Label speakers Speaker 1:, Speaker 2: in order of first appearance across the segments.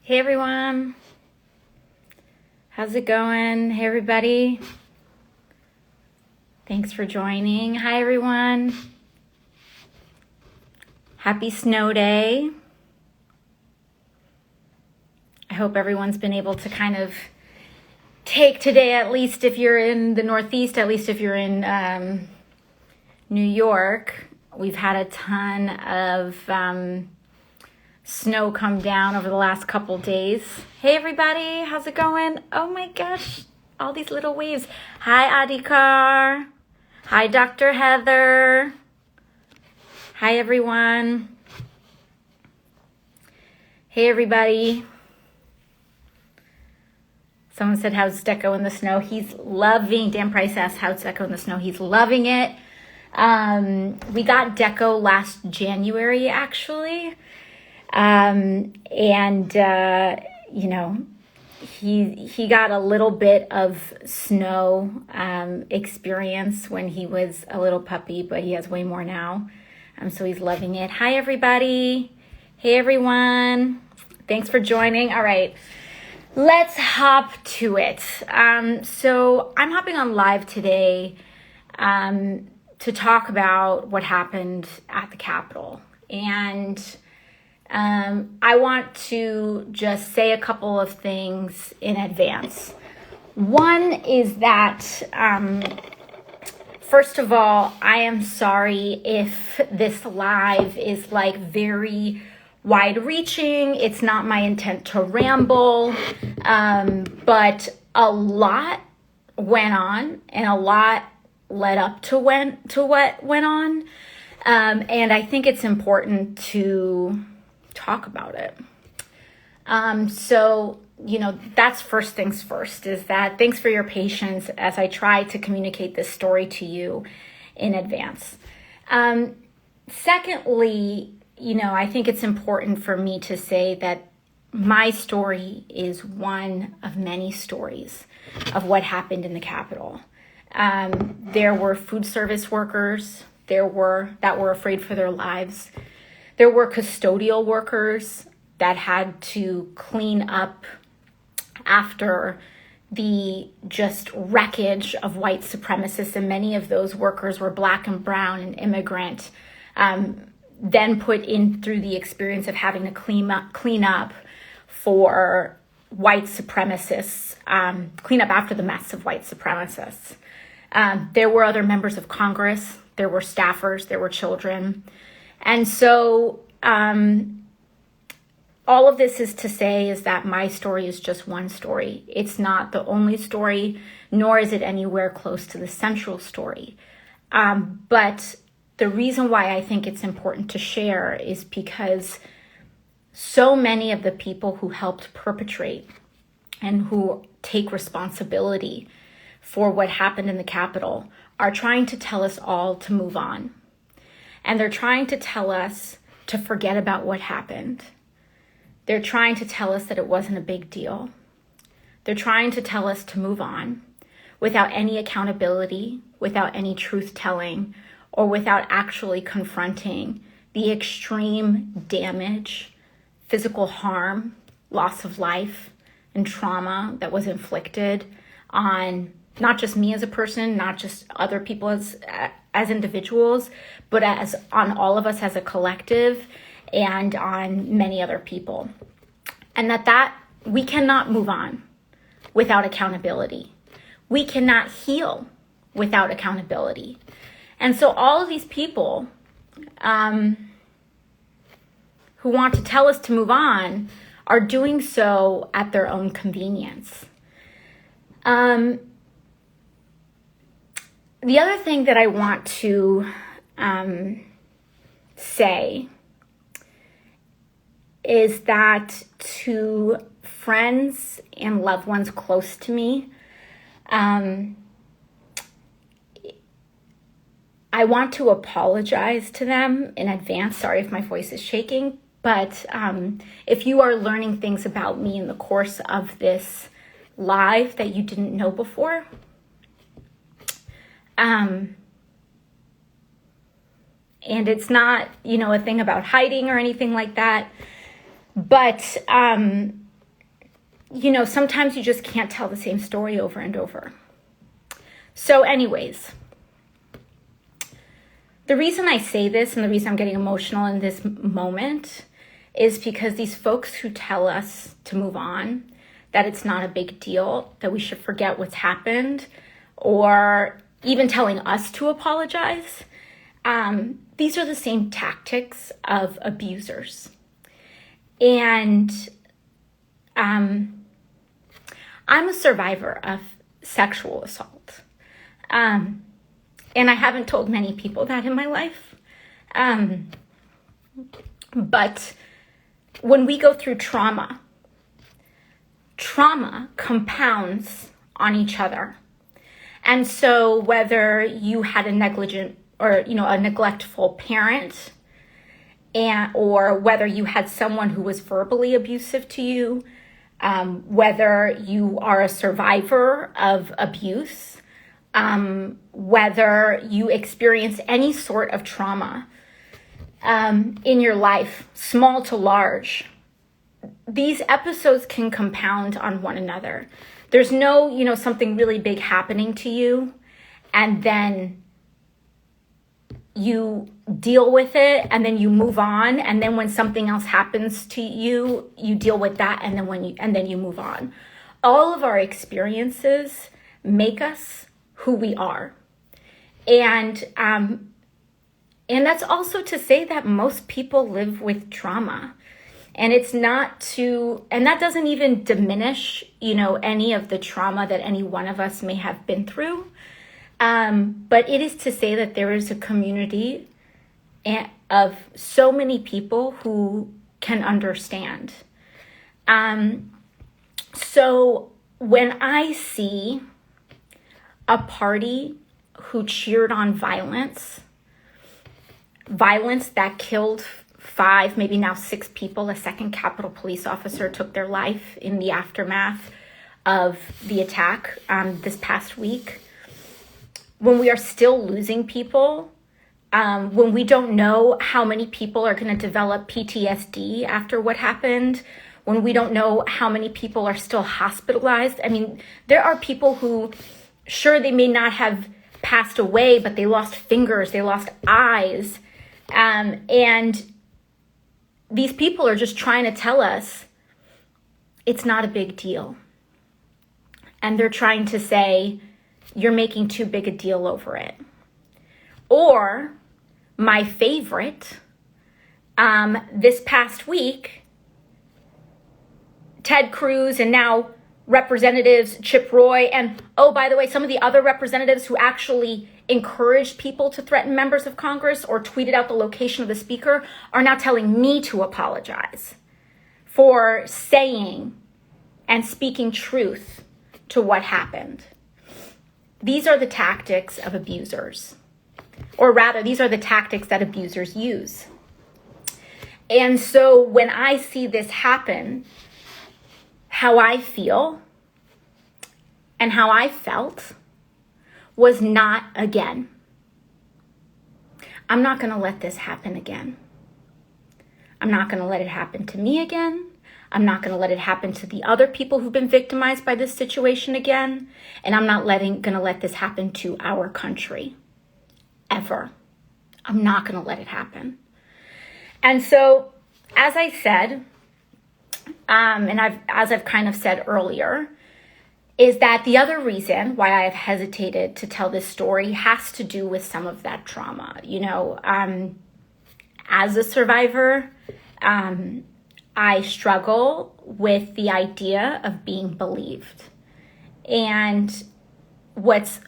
Speaker 1: Hey everyone, how's it going? Hey everybody, thanks for joining. Hi everyone, happy snow day. I hope everyone's been able to kind of take today, at least if you're in the Northeast, at least if you're in New York. We've had a ton of snow come down over the last couple days. Hey everybody, how's it going? Oh my gosh, all these little waves. Hi Adhikar. Hi Dr. Heather. Hi everyone. Hey everybody. Someone said, how's Deco in the snow? He's loving, Dan Price asked, how's Deco in the snow? He's loving it. We got Deco last January actually. He got a little bit of snow experience when he was a little puppy, but he has way more now. So he's loving it. Hi, everybody. Hey, everyone. Thanks for joining. All right, let's hop to it. So I'm hopping on live today to talk about what happened at the Capitol. And I want to just say a couple of things in advance. One is that, first of all, I am sorry if this live is like very wide-reaching. It's not my intent to ramble, but a lot went on and a lot led up to what went on. And I think it's important to talk about it. That's first things first, is that thanks for your patience as I try to communicate this story to you in advance. Secondly, I think it's important for me to say that my story is one of many stories of what happened in the Capitol. There were food service workers that were afraid for their lives. There were custodial workers that had to clean up after the just wreckage of white supremacists, and many of those workers were Black and brown and immigrant, then put in through the experience of having to clean up for white supremacists, clean up after the mess of white supremacists. There were other members of Congress, there were staffers, there were children. And so all of this is to say is that my story is just one story. It's not the only story, nor is it anywhere close to the central story. But the reason why I think it's important to share is because so many of the people who helped perpetrate and who take responsibility for what happened in the Capitol are trying to tell us all to move on. And they're trying to tell us to forget about what happened. They're trying to tell us that it wasn't a big deal. They're trying to tell us to move on without any accountability, without any truth-telling, or without actually confronting the extreme damage, physical harm, loss of life, and trauma that was inflicted on not just me as a person, not just other people as individuals, but on all of us as a collective and on many other people. And that we cannot move on without accountability. We cannot heal without accountability. And so all of these people who want to tell us to move on are doing so at their own convenience. The other thing that I want to say is that to friends and loved ones close to me, I want to apologize to them in advance. Sorry if my voice is shaking, but if you are learning things about me in the course of this live that you didn't know before, and it's not, a thing about hiding or anything like that. But sometimes you just can't tell the same story over and over. So anyways, the reason I say this and the reason I'm getting emotional in this moment is because these folks who tell us to move on, that it's not a big deal, that we should forget what's happened, or even telling us to apologize, these are the same tactics of abusers. And I'm a survivor of sexual assault. And I haven't told many people that in my life. But when we go through trauma compounds on each other. And so whether you had a negligent or, a neglectful parent, or whether you had someone who was verbally abusive to you, whether you are a survivor of abuse, whether you experience any sort of trauma in your life, small to large, these episodes can compound on one another. There's no, something really big happening to you, and then you deal with it, and then you move on, and then when something else happens to you, you deal with that, and then you move on. All of our experiences make us who we are. And that's also to say that most people live with trauma. And and that doesn't even diminish, any of the trauma that any one of us may have been through. But it is to say that there is a community of so many people who can understand. So when I see a party who cheered on violence that killed 5, maybe now 6 people, a second Capitol police officer took their life in the aftermath of the attack this past week. When we are still losing people, when we don't know how many people are going to develop PTSD after what happened, when we don't know how many people are still hospitalized. I mean, there are people who, sure, they may not have passed away, but they lost fingers, they lost eyes. And these people are just trying to tell us it's not a big deal. And they're trying to say, you're making too big a deal over it. Or, my favorite, this past week, Ted Cruz and now Representatives Chip Roy, and by the way, some of the other representatives who actually encouraged people to threaten members of Congress or tweeted out the location of the speaker are now telling me to apologize for saying and speaking truth to what happened. These are the tactics of abusers, or rather, these are the tactics that abusers use. And so when I see this happen, how I feel and how I felt was not again. I'm not going to let this happen again. I'm not going to let it happen to me again. I'm not going to let it happen to the other people who've been victimized by this situation again. And I'm not going to let this happen to our country. Ever. I'm not going to let it happen. And so, as I said, and as I've kind of said earlier, is that the other reason why I have hesitated to tell this story has to do with some of that trauma. As a survivor, I struggle with the idea of being believed. And what's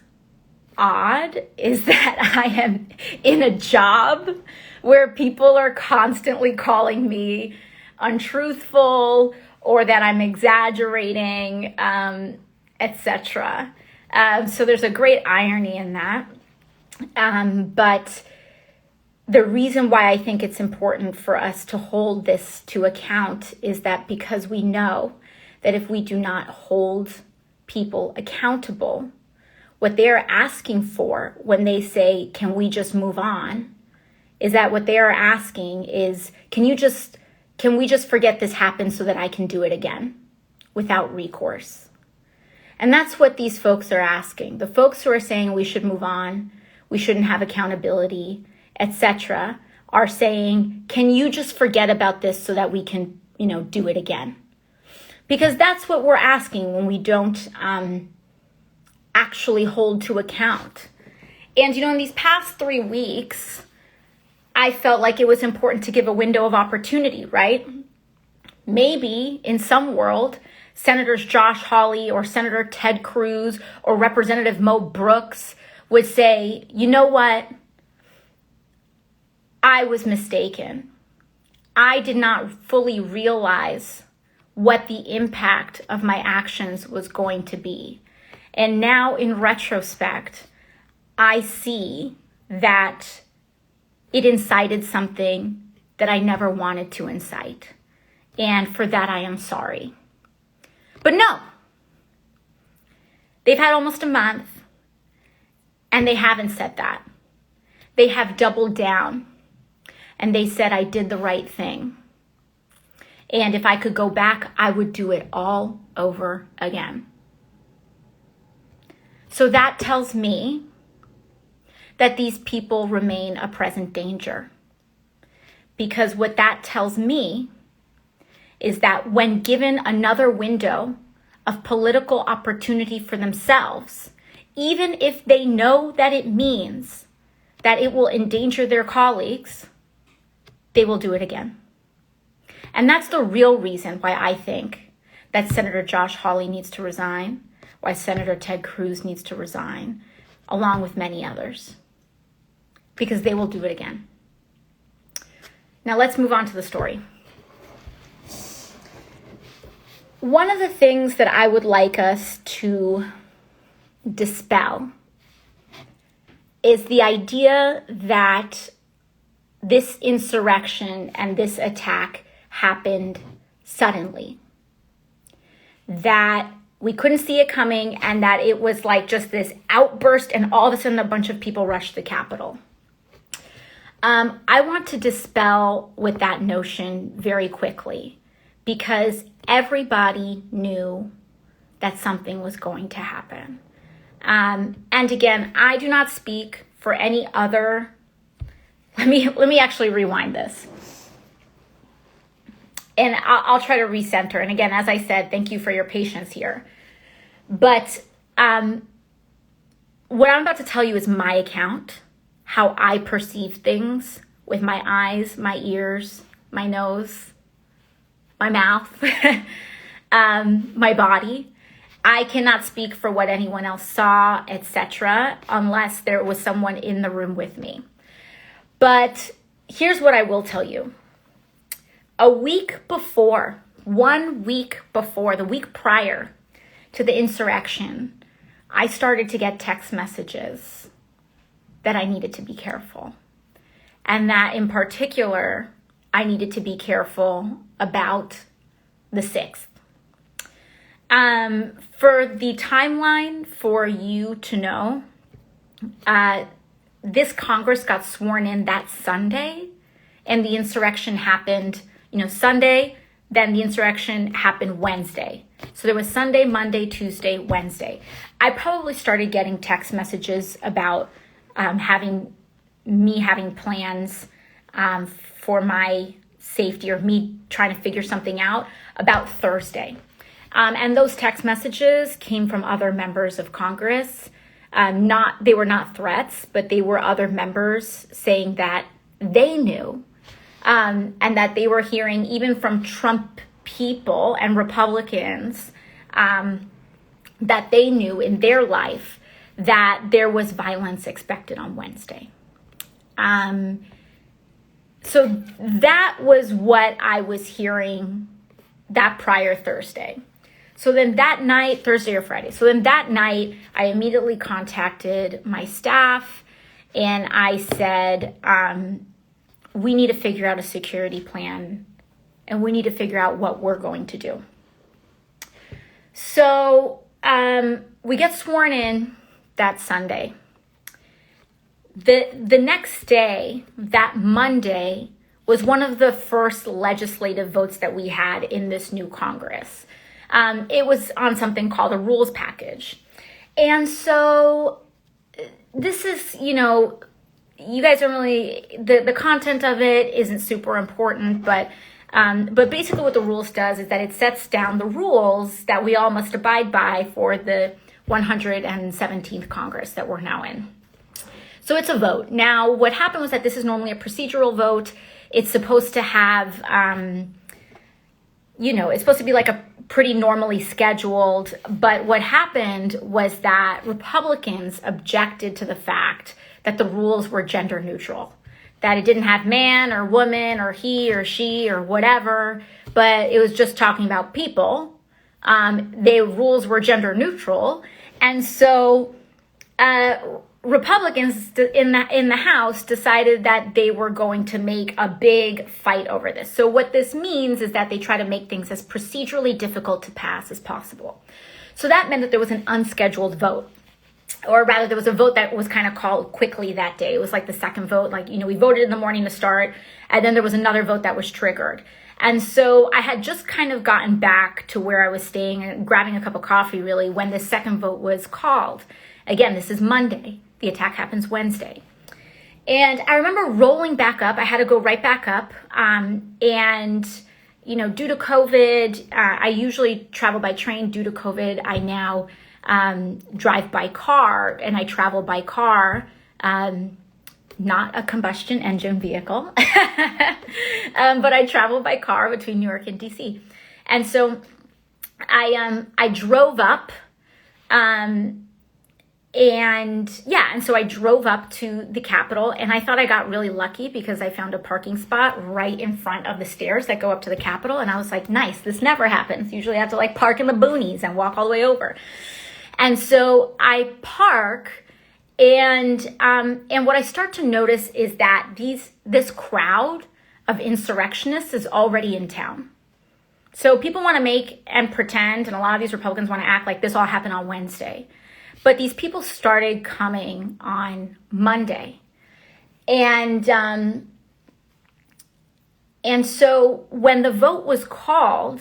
Speaker 1: odd is that I am in a job where people are constantly calling me untruthful or that I'm exaggerating, etc. So there's a great irony in that. But the reason why I think it's important for us to hold this to account is that because we know that if we do not hold people accountable, what they're asking for when they say, can we just move on, is that what they are asking is, can we just forget this happened so that I can do it again? without recourse. And that's what these folks are asking. The folks who are saying we should move on, we shouldn't have accountability, etc., are saying, can you just forget about this so that we can, do it again? Because that's what we're asking when we don't actually hold to account. And, in these past 3 weeks, I felt like it was important to give a window of opportunity, right? Maybe in some world, Senators Josh Hawley or Senator Ted Cruz or Representative Mo Brooks would say, you know what? I was mistaken. I did not fully realize what the impact of my actions was going to be. And now in retrospect, I see that it incited something that I never wanted to incite. And for that, I am sorry. But no, they've had almost a month and they haven't said that. They have doubled down and they said I did the right thing. And if I could go back, I would do it all over again. So that tells me that these people remain a present danger. Because what that tells me is that when given another window of political opportunity for themselves, even if they know that it means that it will endanger their colleagues, they will do it again. And that's the real reason why I think that Senator Josh Hawley needs to resign, why Senator Ted Cruz needs to resign, along with many others, because they will do it again. Now let's move on to the story. One of the things that I would like us to dispel is the idea that this insurrection and this attack happened suddenly, that we couldn't see it coming, and that it was like just this outburst and all of a sudden a bunch of people rushed the Capitol. I want to dispel with that notion very quickly, because everybody knew that something was going to happen. And again, I do not speak for any other. Let me actually rewind this. And I'll try to recenter. And again, as I said, thank you for your patience here. But what I'm about to tell you is my account, how I perceive things with my eyes, my ears, my nose, my mouth, my body. I cannot speak for what anyone else saw, etc., unless there was someone in the room with me. But here's what I will tell you. A week before, 1 week before, the week prior to the insurrection, I started to get text messages that I needed to be careful. And that in particular, I needed to be careful about the 6th. For the timeline for you to know, this Congress got sworn in that Sunday, and the insurrection happened, Sunday, then the insurrection happened Wednesday. So there was Sunday, Monday, Tuesday, Wednesday. I probably started getting text messages about having plans for my safety, or me trying to figure something out about Thursday. And those text messages came from other members of Congress. They were not threats, but they were other members saying that they knew, and that they were hearing even from Trump people and Republicans, that they knew in their life that there was violence expected on Wednesday. So that was what I was hearing that prior Thursday. So then that night, Thursday or Friday. So then that night, I immediately contacted my staff and I said, we need to figure out a security plan and we need to figure out what we're going to do. So we get sworn in that Sunday. The next day, that Monday, was one of the first legislative votes that we had in this new Congress. It was on something called a rules package. And so this is, you guys don't really, the content of it isn't super important, but basically what the rules does is that it sets down the rules that we all must abide by for the 117th Congress that we're now in. So it's a vote. Now, what happened was that this is normally a procedural vote. It's supposed to have, it's supposed to be like a pretty normally scheduled. But what happened was that Republicans objected to the fact that the rules were gender neutral, that it didn't have man or woman or he or she or whatever, but it was just talking about people. The rules were gender neutral. And so Republicans in the House decided that they were going to make a big fight over this. So what this means is that they try to make things as procedurally difficult to pass as possible. So that meant that there was an unscheduled vote. Or rather, there was a vote that was kind of called quickly that day. It was like the second vote. We voted in the morning to start, and then there was another vote that was triggered. And so I had just kind of gotten back to where I was staying and grabbing a cup of coffee, really, when the second vote was called. Again, this is Monday. The attack happens Wednesday. And I remember rolling back up. I had to go right back up. And, due to COVID, I usually travel by train. Due to COVID, I now drive by car, and I travel by car, not a combustion engine vehicle, but I travel by car between New York and DC. And so I drove up, and so I drove up to the Capitol, and I thought I got really lucky because I found a parking spot right in front of the stairs that go up to the Capitol. And I was like, nice, this never happens. Usually I have to park in the boonies and walk all the way over. And so I park, and what I start to notice is that this crowd of insurrectionists is already in town. So people want to make and pretend, and a lot of these Republicans want to act like this all happened on Wednesday. But these people started coming on Monday. And so when the vote was called,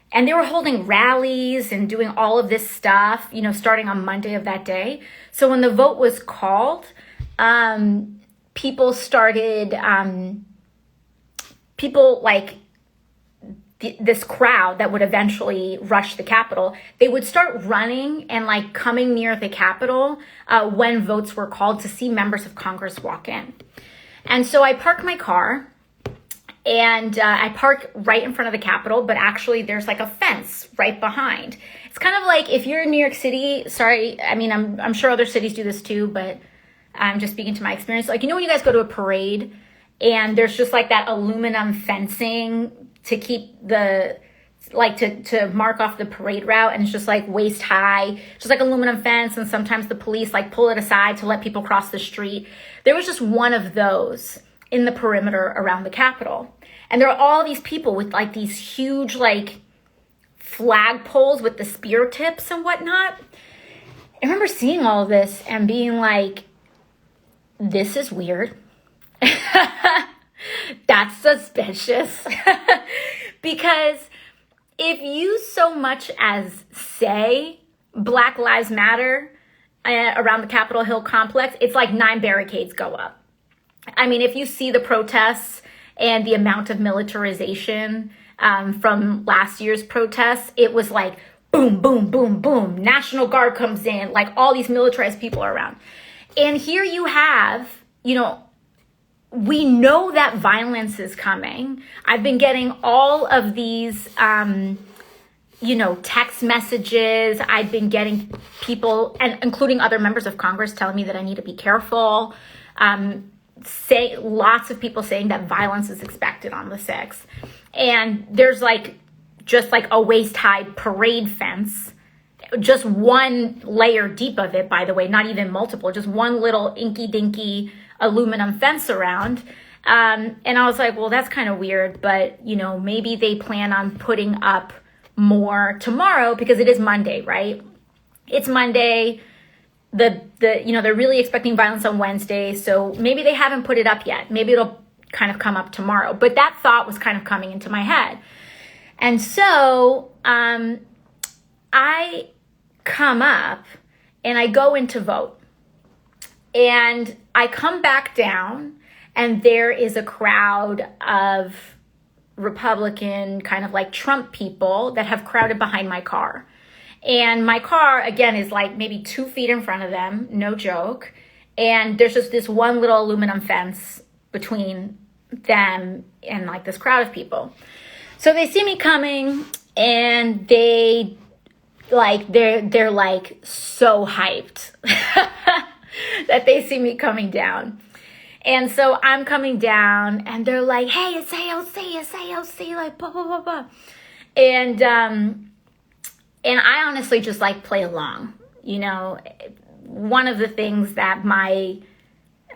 Speaker 1: and they were holding rallies and doing all of this stuff, starting on Monday of that day. So when the vote was called, people started, this crowd that would eventually rush the Capitol, they would start running and coming near the Capitol when votes were called to see members of Congress walk in. And so I park my car. And I park right in front of the Capitol, but actually there's a fence right behind. It's kind of like if you're in New York City, sorry, I'm sure other cities do this too, but I'm just speaking to my experience. When you guys go to a parade and there's just that aluminum fencing to keep to mark off the parade route, and it's just waist high, just aluminum fence, and sometimes the police pull it aside to let people cross the street. There was just one of those in the perimeter around the Capitol. And there are all these people with these huge flag poles with the spear tips and whatnot. I remember seeing all of this and being this is weird. That's suspicious. Because if you so much as say Black Lives Matter around the Capitol Hill complex, it's 9 barricades go up. If you see the protests and the amount of militarization from last year's protests, it was boom, boom, boom, boom. National Guard comes in, all these militarized people are around. And here you have, we know that violence is coming. I've been getting all of these, text messages. I've been getting people, and including other members of Congress, telling me that I need to be careful. Lots of people saying that violence is expected on the 6th. And there's just a waist-high parade fence, just one layer deep of it, by the way, not even multiple, just one little inky-dinky aluminum fence around. And I was well, that's kind of weird, but, maybe they plan on putting up more tomorrow because it is Monday, right? It's Monday. They're really expecting violence on Wednesday, so maybe they haven't put it up yet. Maybe it'll kind of come up tomorrow. But that thought was kind of coming into my head. And so I come up and I go in to vote. And I come back down, and there is a crowd of Republican, kind of like Trump people that have crowded behind my car. And my car, again, is like maybe 2 feet in front of them, no joke. And there's just this one little aluminum fence between them and like this crowd of people. So they see me coming, and they're like so hyped that they see me coming down. And so I'm coming down, and they're like, hey, it's AOC, like blah, blah, blah, blah. And I honestly just like play along. You know, one of the things that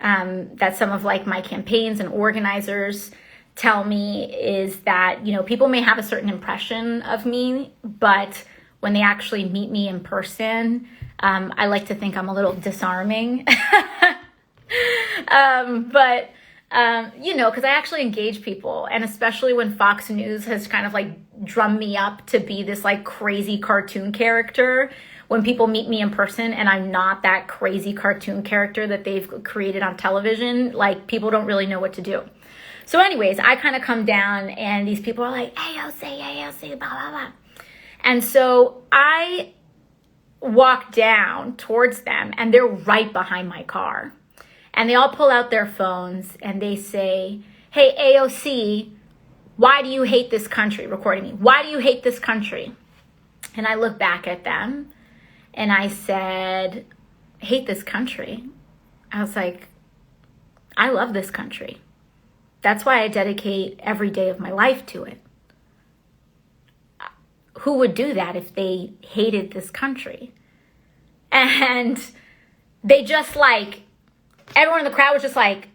Speaker 1: that some of like my campaigns and organizers tell me is that, you know, people may have a certain impression of me, but when they actually meet me in person, I like to think I'm a little disarming. You know, because I actually engage people, and especially when Fox News has kind of like drummed me up to be this like crazy cartoon character, when people meet me in person and I'm not that crazy cartoon character that they've created on television, like people don't really know what to do. So anyways, I kind of come down, and these people are like, AOC, blah, blah, blah. And so I walk down towards them, and they're right behind my car. And they all pull out their phones, and they say, hey, AOC, why do you hate this country? Recording me. Why do you hate this country? And I look back at them, and I said, hate this country? I was like, I love this country. That's why I dedicate every day of my life to it. Who would do that if they hated this country? And they just like, everyone in the crowd was just like,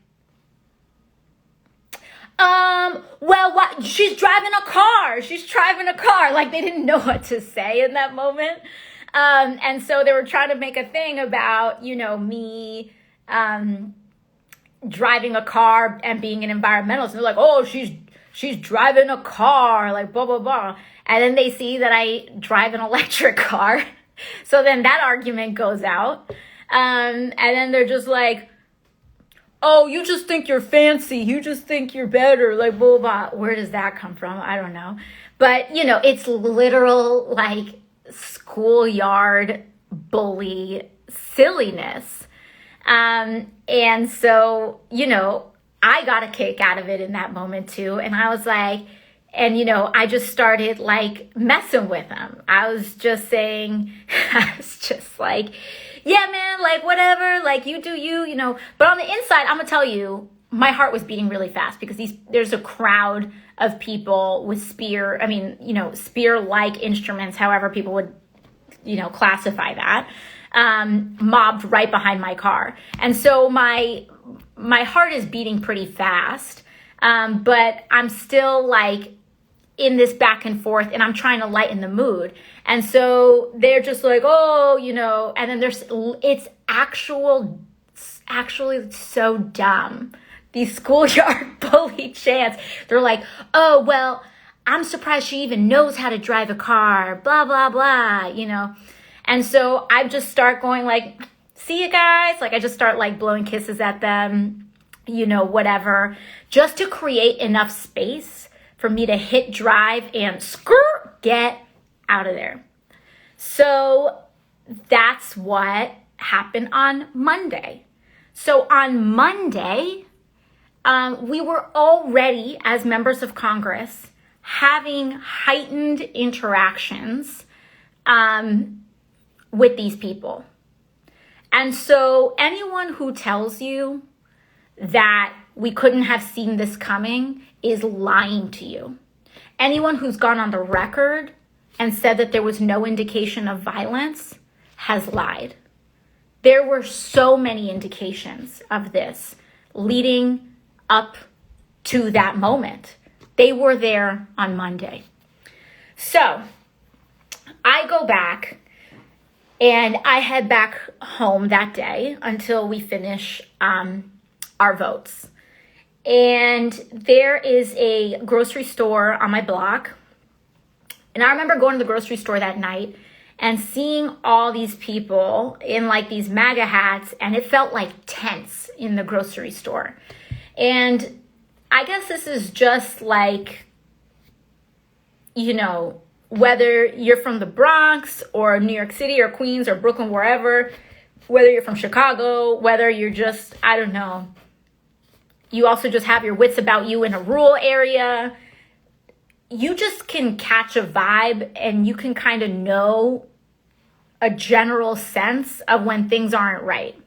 Speaker 1: well, what? She's driving a car. Like, they didn't know what to say in that moment. And so they were trying to make a thing about, you know, me, driving a car and being an environmentalist. And they're like, oh, she's driving a car, like blah, blah, blah. And then they see that I drive an electric car. So then that argument goes out. And then they're just like, oh, you just think you're fancy. You just think you're better, like blah, blah, blah. Where does that come from? I don't know. But, you know, it's literal like schoolyard bully silliness. And so, you know, I got a kick out of it in that moment too. And I was like, and, you know, I just started like messing with them. I was just saying, I was just like, yeah, man, like whatever, like you do you, you know. But on the inside, I'm gonna tell you, my heart was beating really fast because there's a crowd of people with spear-like instruments, however people would, you know, classify that, mobbed right behind my car. And so my heart is beating pretty fast, but I'm still like in this back and forth, and I'm trying to lighten the mood. And so they're just like, oh, you know, and then it's actually so dumb. These schoolyard bully chants. They're like, oh, well, I'm surprised she even knows how to drive a car, blah, blah, blah, you know. And so I just start going like, see you guys. Like I just start like blowing kisses at them, you know, whatever, just to create enough space for me to hit drive and get out of there. So that's what happened on Monday. So on Monday, we were already, as members of Congress, having heightened interactions with these people. And so anyone who tells you that we couldn't have seen this coming is lying to you. Anyone who's gone on the record and said that there was no indication of violence has lied. There were so many indications of this leading up to that moment. They were there on Monday. So I go back and I head back home that day until we finish our votes. And there is a grocery store on my block. And I remember going to the grocery store that night and seeing all these people in like these MAGA hats, and it felt like tents in the grocery store. And I guess this is just like, you know, whether you're from the Bronx or New York City or Queens or Brooklyn, wherever, whether you're from Chicago, whether you're just, I don't know, you also just have your wits about you in a rural area, you just can catch a vibe and you can kind of know a general sense of when things aren't right.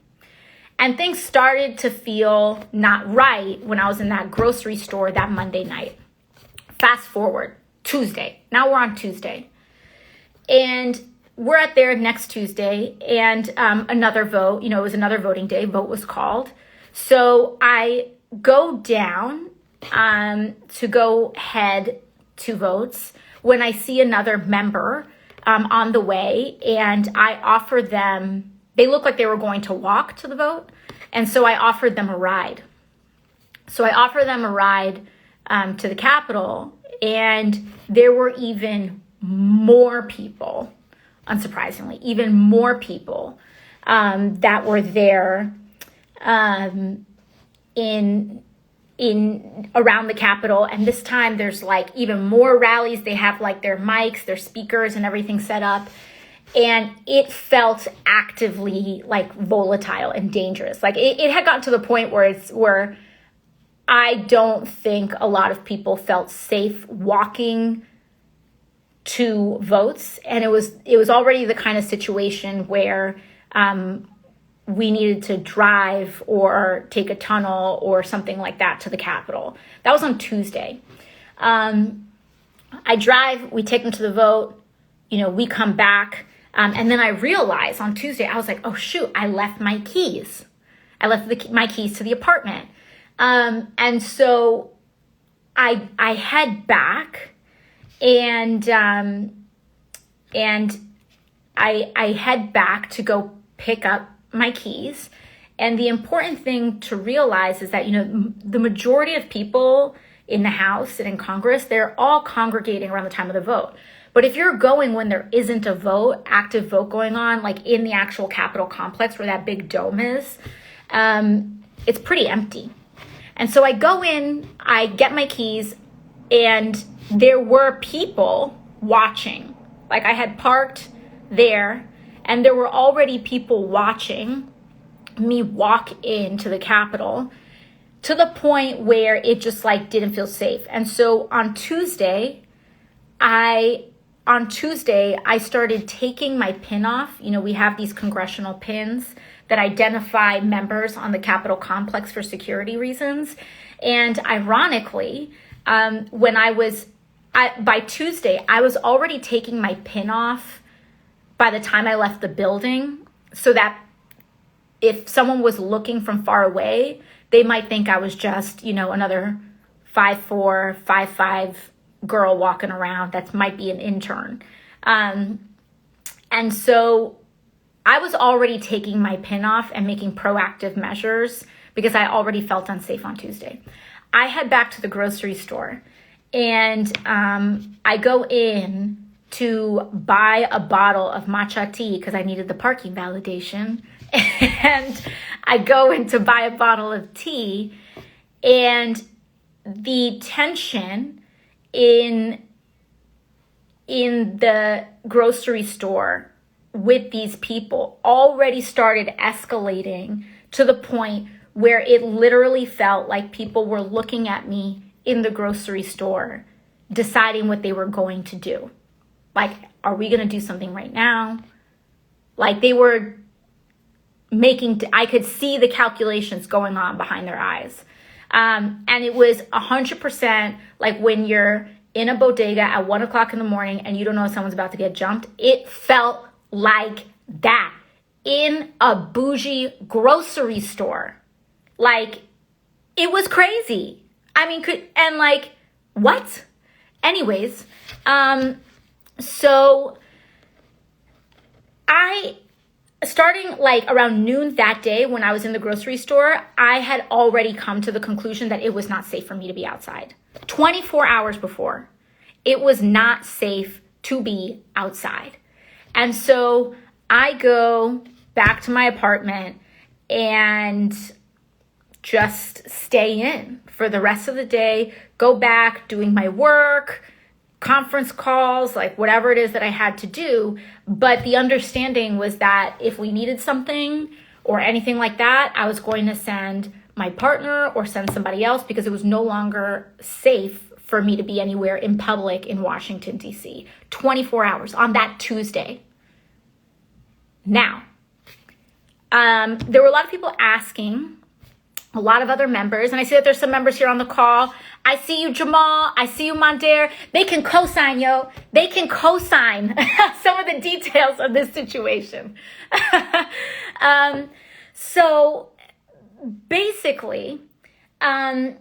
Speaker 1: And things started to feel not right when I was in that grocery store that Monday night. Fast forward, Tuesday. Now we're on Tuesday. And we're at there next Tuesday, and another vote, you know, it was another voting day, vote was called. So I go down to go head to votes when I see another member on the way, and I offered them, they looked like they were going to walk to the vote, and so I offered them a ride. So I offered them a ride to the Capitol, and there were even more people, unsurprisingly, even more people that were there in around the Capitol. And this time there's like even more rallies. They have like their mics, their speakers and everything set up. And it felt actively like volatile and dangerous. Like it had gotten to the point where I don't think a lot of people felt safe walking to votes. And it was already the kind of situation where we needed to drive or take a tunnel or something like that to the Capitol. That was on Tuesday. I drive, we take them to the vote, you know, we come back. And then I realized on Tuesday, I was like, oh shoot, I left my keys. I left my keys to the apartment. And so I head back and I head back to go pick up my keys. And the important thing to realize is that, you know, the majority of people in the House and in Congress, they're all congregating around the time of the vote. But if you're going when there isn't a vote, active vote going on, like in the actual Capitol complex where that big dome is, it's pretty empty. And so I go in, I get my keys, and there were people watching. Like I had parked there, and there were already people watching me walk into the Capitol to the point where it just like didn't feel safe. And so on Tuesday, I started taking my pin off. You know, we have these congressional pins that identify members on the Capitol complex for security reasons. And ironically, by Tuesday, I was already taking my pin off by the time I left the building, so that if someone was looking from far away, they might think I was just, you know, another 5'4", 5'5" girl walking around that might be an intern. And so I was already taking my pin off and making proactive measures because I already felt unsafe on Tuesday. I head back to the grocery store, and I go in to buy a bottle of matcha tea because I needed the parking validation. And I go in to buy a bottle of tea, and the tension in the grocery store with these people already started escalating to the point where it literally felt like people were looking at me in the grocery store deciding what they were going to do. Like, are we going to do something right now? Like they were I could see the calculations going on behind their eyes. And it was 100% like when you're in a bodega at 1 o'clock in the morning and you don't know if someone's about to get jumped. It felt like that in a bougie grocery store. Like, it was crazy. I mean, what? Anyways, so starting like around noon that day when I was in the grocery store, I had already come to the conclusion that it was not safe for me to be outside. 24 hours before, it was not safe to be outside. And so I go back to my apartment and just stay in for the rest of the day, go back doing my work, conference calls, like whatever it is that I had to do. But the understanding was that if we needed something or anything like that, I was going to send my partner or send somebody else, because it was no longer safe for me to be anywhere in public in Washington, D.C. 24 hours on that Tuesday. Now, there were a lot of people asking, a lot of other members, and I see that there's some members here on the call. I see you, Jamal. I see you, Mandir. They can co-sign, yo. They can co-sign some of the details of this situation. So basically, there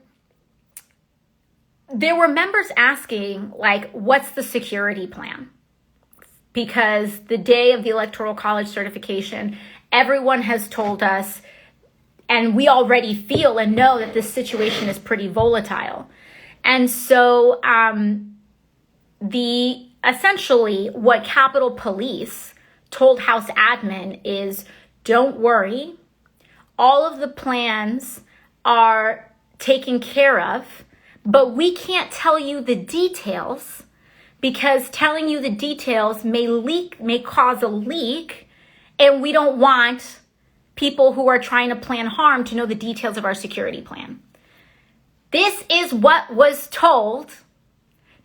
Speaker 1: were members asking, like, what's the security plan? Because the day of the Electoral College certification, everyone has told us, and we already feel and know that this situation is pretty volatile. And so essentially what Capitol Police told House Admin is, don't worry, all of the plans are taken care of, but we can't tell you the details, because telling you the details may cause a leak, and we don't want people who are trying to plan harm to know the details of our security plan. This is what was told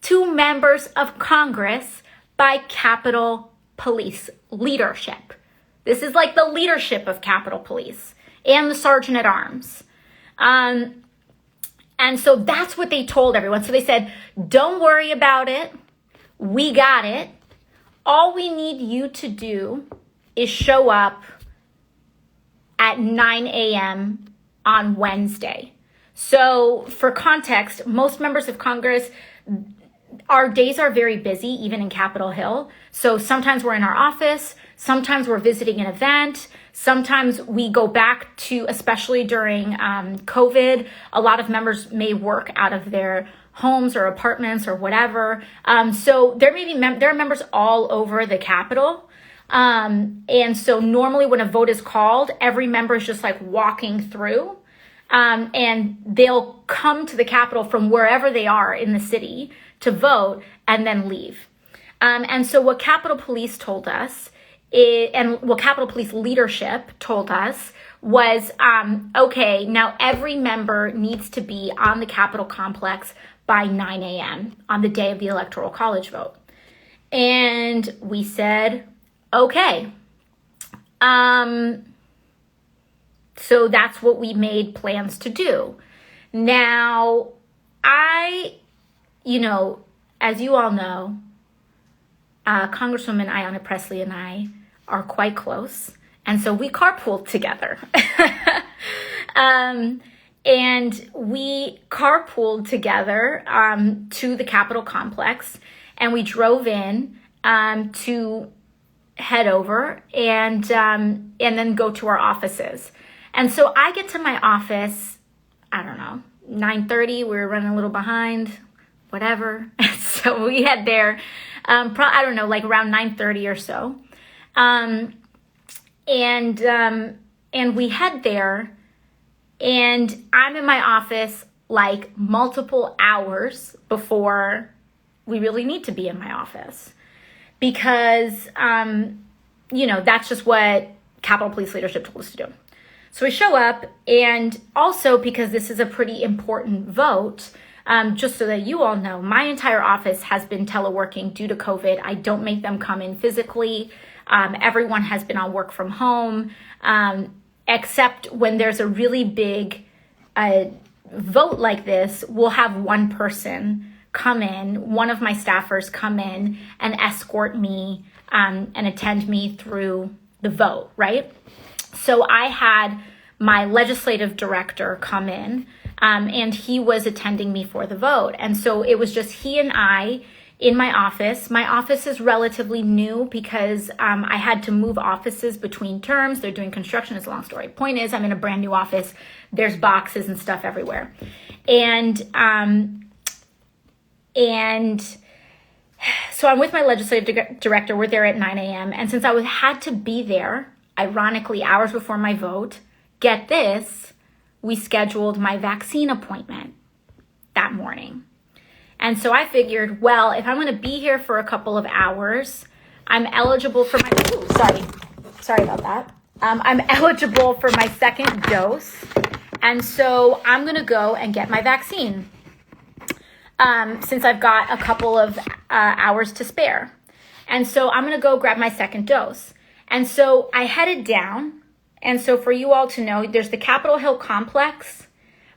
Speaker 1: to members of Congress by Capitol Police leadership. This is like the leadership of Capitol Police and the Sergeant at Arms. And so that's what they told everyone. So they said, don't worry about it. We got it. All we need you to do is show up at 9 a.m. on Wednesday. So for context, most members of Congress, our days are very busy, even in Capitol Hill. So sometimes we're in our office, sometimes we're visiting an event, sometimes we go back to, especially during COVID, a lot of members may work out of their homes or apartments or whatever. So there are members all over the Capitol. And so normally when a vote is called, every member is just like walking through, and they'll come to the Capitol from wherever they are in the city to vote and then leave. And so what Capitol Police told us and what Capitol Police leadership told us was, okay, now every member needs to be on the Capitol complex by 9 a.m. on the day of the Electoral College vote. And we said, okay. So that's what we made plans to do. Now, as you all know, Congresswoman Ayanna Pressley and I are quite close. And so we carpooled together. And we carpooled together to the Capitol complex, and we drove in to head over and then go to our offices. And so I get to my office, I don't know, 9:30. We were running a little behind, whatever. So we head there, I don't know, like around 9:30 or so. And we head there, and I'm in my office like multiple hours before we really need to be in my office, because, that's just what Capitol Police leadership told us to do. So we show up, and also because this is a pretty important vote, just so that you all know, my entire office has been teleworking due to COVID. I don't make them come in physically. Everyone has been on work from home, except when there's a really big vote like this, we'll have one person come in, one of my staffers come in and escort me and attend me through the vote, right? So I had my legislative director come in, and he was attending me for the vote. And so it was just he and I in my office. My office is relatively new because I had to move offices between terms. They're doing construction. It's a long story. Point is, I'm in a brand new office. There's boxes and stuff everywhere. And So I'm with my legislative director. We're there at 9 a.m. And since I had to be there, ironically, hours before my vote, get this, we scheduled my vaccine appointment that morning. And so I figured, well, if I'm going to be here for a couple of hours, I'm eligible for my, sorry about that. I'm eligible for my second dose. And so I'm going to go and get my vaccine. Since I've got a couple of hours to spare. And so I'm going to go grab my second dose. And so I headed down. And so for you all to know, there's the Capitol Hill complex,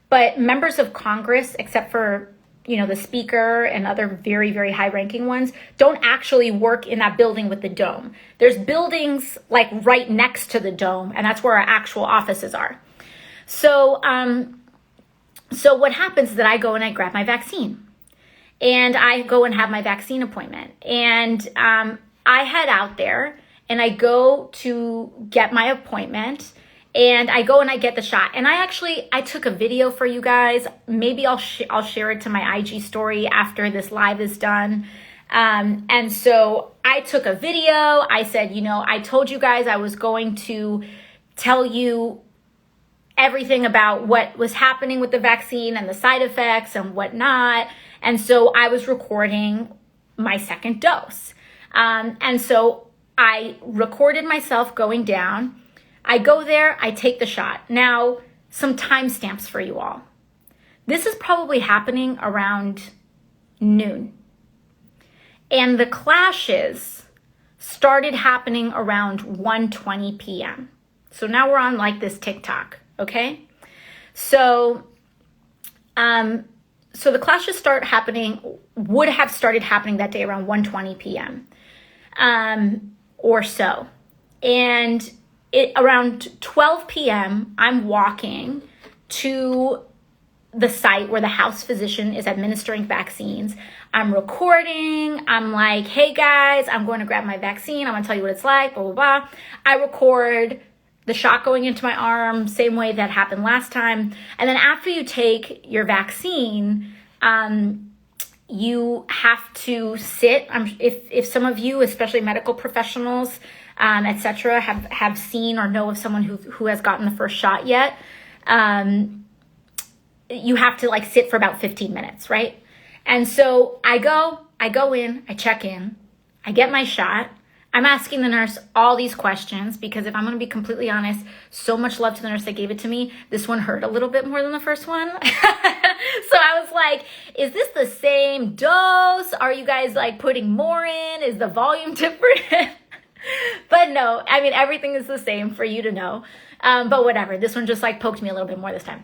Speaker 1: but members of Congress, except for, the speaker and other very, very high ranking ones, don't actually work in that building with the dome. There's buildings like right next to the dome, and that's where our actual offices are. So what happens is that I go and I grab my vaccine. And I go and have my vaccine appointment. And I head out there and I go to get my appointment. And I go and I get the shot. And I took a video for you guys. Maybe I'll share it to my IG story after this live is done. And so I took a video. I said, I told you guys I was going to tell you everything about what was happening with the vaccine and the side effects and whatnot. And so I was recording my second dose. And so I recorded myself going down. I go there, I take the shot. Now, some timestamps for you all. This is probably happening around noon. And the clashes started happening around 1:20 p.m. So now we're on like this TikTok, okay? So the clashes would have started happening that day around 1:20 p.m. Or so. And around 12 p.m., I'm walking to the site where the house physician is administering vaccines. I'm recording. I'm like, hey guys, I'm going to grab my vaccine. I'm going to tell you what it's like, blah, blah, blah. I record the shot going into my arm, same way that happened last time. And then after you take your vaccine, you have to sit. If some of you, especially medical professionals, etc., have seen or know of someone who has gotten the first shot yet, you have to sit for about 15 minutes, right? And so I go in, I check in, I get my shot. I'm asking the nurse all these questions because if I'm going to be completely honest, so much love to the nurse that gave it to me. This one hurt a little bit more than the first one. So I was like, is this the same dose? Are you guys putting more in? Is the volume different? But no, everything is the same for you to know. But whatever, this one just poked me a little bit more this time.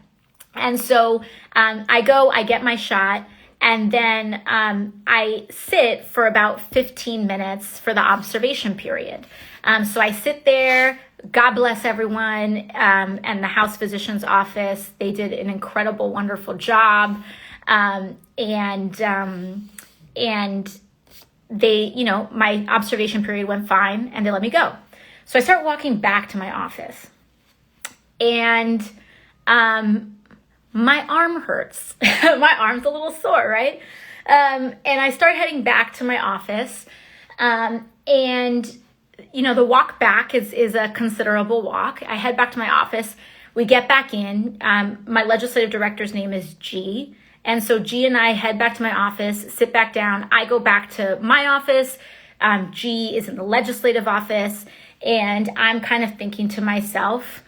Speaker 1: And so I go, I get my shot. And then I sit for about 15 minutes for the observation period. So I sit there. God bless everyone and the house physician's office. They did an incredible, wonderful job. And they, my observation period went fine and they let me go. So I start walking back to my office. And my arm hurts. My arm's a little sore, right? And I start heading back to my office. And, the walk back is a considerable walk. I head back to my office. We get back in. My legislative director's name is G. And so G and I head back to my office, sit back down. I go back to my office. G is in the legislative office. And I'm kind of thinking to myself,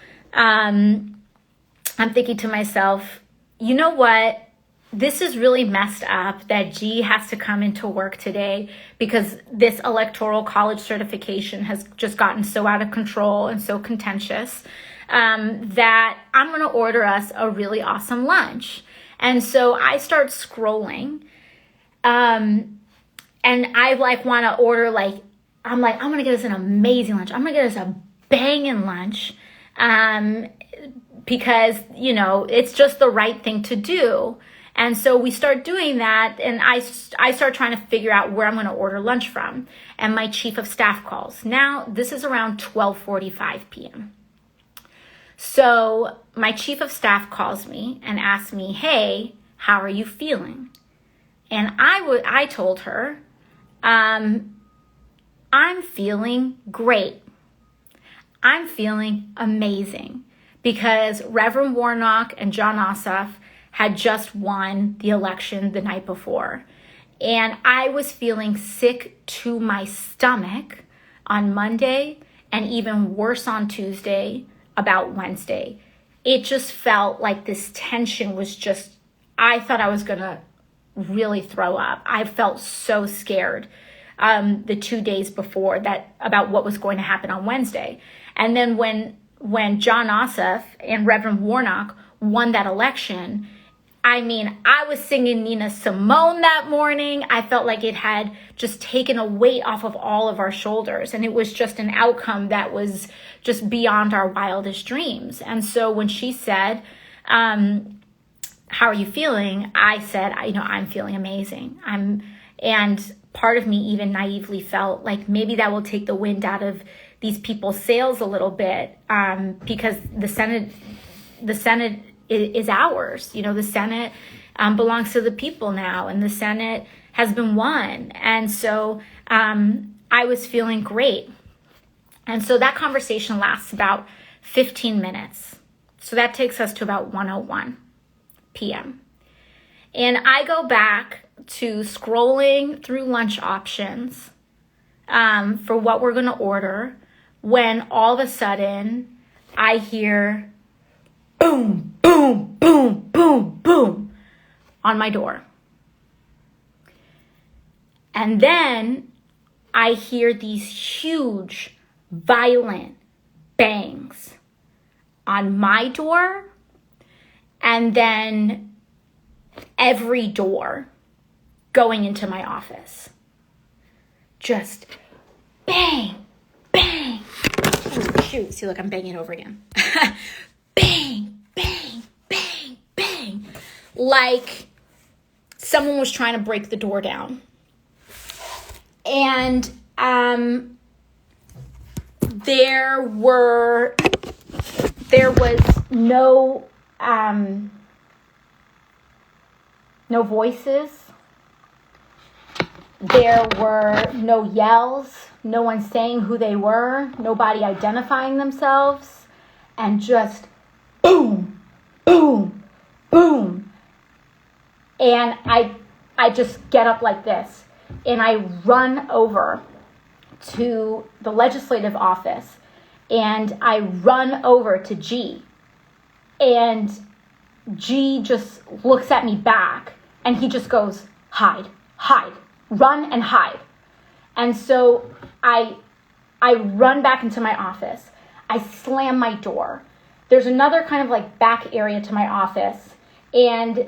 Speaker 1: you know what? This is really messed up that G has to come into work today because this electoral college certification has just gotten so out of control and so contentious that I'm going to order us a really awesome lunch. And so I start scrolling and I want to order I'm going to get us an amazing lunch. I'm going to get us a banging lunch. Because, it's just the right thing to do. And so we start doing that. And I start trying to figure out where I'm going to order lunch from. And my chief of staff calls. Now, this is around 12:45 p.m. So my chief of staff calls me and asks me, hey, how are you feeling? And I told her, I'm feeling great. I'm feeling amazing because Reverend Warnock and John Ossoff had just won the election the night before. And I was feeling sick to my stomach on Monday and even worse on Tuesday about Wednesday. It just felt like this tension was just, I thought I was going to really throw up. I felt so scared the 2 days before that about what was going to happen on Wednesday. And then when John Ossoff and Reverend Warnock won that election, I mean, I was singing Nina Simone that morning. I felt like it had just taken a weight off of all of our shoulders. And it was just an outcome that was just beyond our wildest dreams. And so when she said, how are you feeling? I said, I'm feeling amazing. And part of me even naively felt like maybe that will take the wind out of these people's sails a little bit, because the Senate is ours. The Senate belongs to the people now, and the Senate has been won. And so I was feeling great. And so that conversation lasts about 15 minutes. So that takes us to about 1:01 p.m. And I go back to scrolling through lunch options for what we're going to order when all of a sudden I hear boom, boom, boom, boom, boom on my door. And then I hear these huge, violent bangs on my door and then every door going into my office. Just bang, bang. Oh, shoot. See, look, I'm banging over again. Bang, bang, bang, bang. Like someone was trying to break the door down. And there was no voices. There were no yells, no one saying who they were, nobody identifying themselves, and just boom, boom, boom. And I just get up like this, and I run over to the legislative office, and I run over to G. And G just looks at me back, and he just goes, hide, run and hide. And so I run back into my office. I slam my door. There's another kind of like back area to my office, and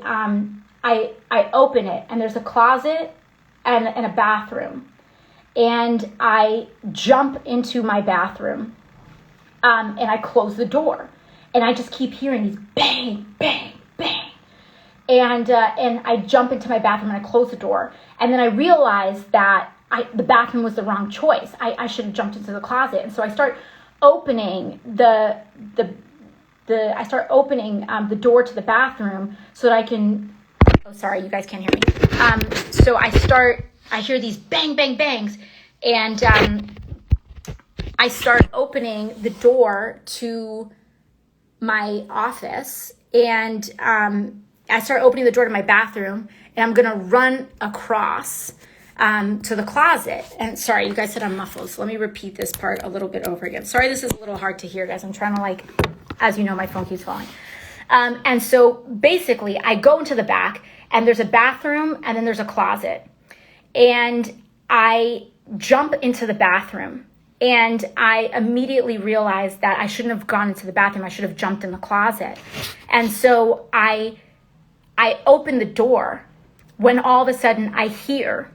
Speaker 1: I open it, and there's a closet and a bathroom. And I jump into my bathroom, and I close the door. And I just keep hearing these bang, bang, bang. And I jump into my bathroom and I close the door. And then I realize that the bathroom was the wrong choice. I should have jumped into the closet. And so I start opening the door to the bathroom so that I can. Oh, sorry, you guys can't hear me. So I hear these bang, bang, bangs, and I start opening the door to my office, and I start opening the door to my bathroom, and I'm gonna run across to the closet. And sorry, you guys said I'm muffled, so let me repeat this part a little bit over again. Sorry, this is a little hard to hear, guys. I'm trying to as you know, my phone keeps falling. And so basically, I go into the back, and there's a bathroom, and then there's a closet, and I jump into the bathroom. And I immediately realized that I shouldn't have gone into the bathroom. I should have jumped in the closet. And so I open the door when all of a sudden I hear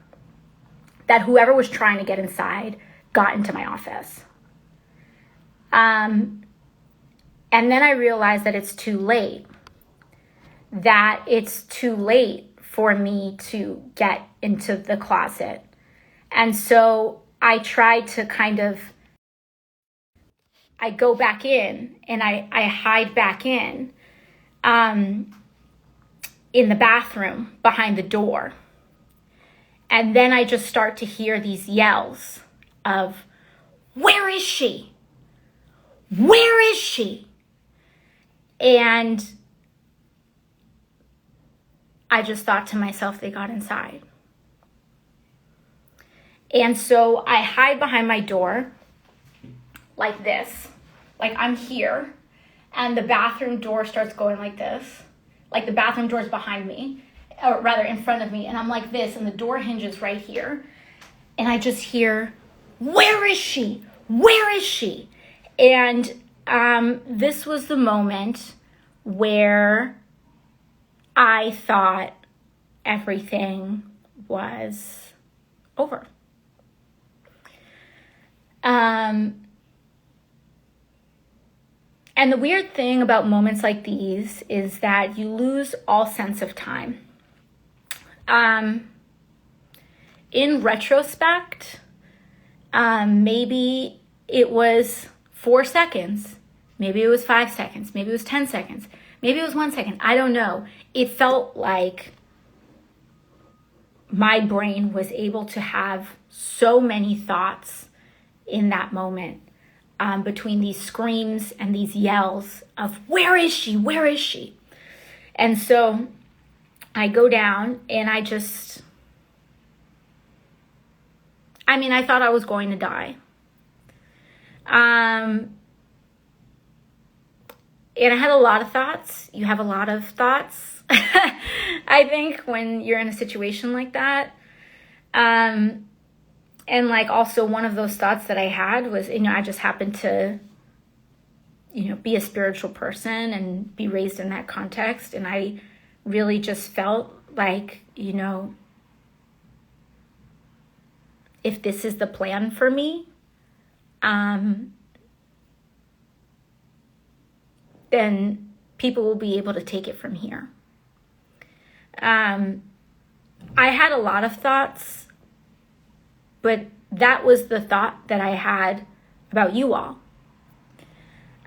Speaker 1: that whoever was trying to get inside got into my office. And then I realized that it's too late. That it's too late for me to get into the closet. And so I tried to I go back in and I hide back in the bathroom behind the door. And then I just start to hear these yells of, where is she? Where is she? And I just thought to myself, they got inside. And so I hide behind my door like this, like I'm here, and the bathroom door starts going like this, like the bathroom door is behind me, or rather in front of me, and I'm like this, and the door hinges right here, and I just hear, where is she? Where is she? And this was the moment where I thought everything was over. And the weird thing about moments like these is that you lose all sense of time. In retrospect, maybe it was 4 seconds, maybe it was 5 seconds, maybe it was 10 seconds, maybe it was 1 second. I don't know. It felt like my brain was able to have so many thoughts in that moment, between these screams and these yells of, where is she? Where is she? And so I go down and I thought I was going to die. And I had a lot of thoughts. You have a lot of thoughts, I think, when you're in a situation like that. And like also one of those thoughts that I had was, I just happened to, be a spiritual person and be raised in that context. And I really just felt like, if this is the plan for me, then people will be able to take it from here. I had a lot of thoughts, but that was the thought that I had about you all.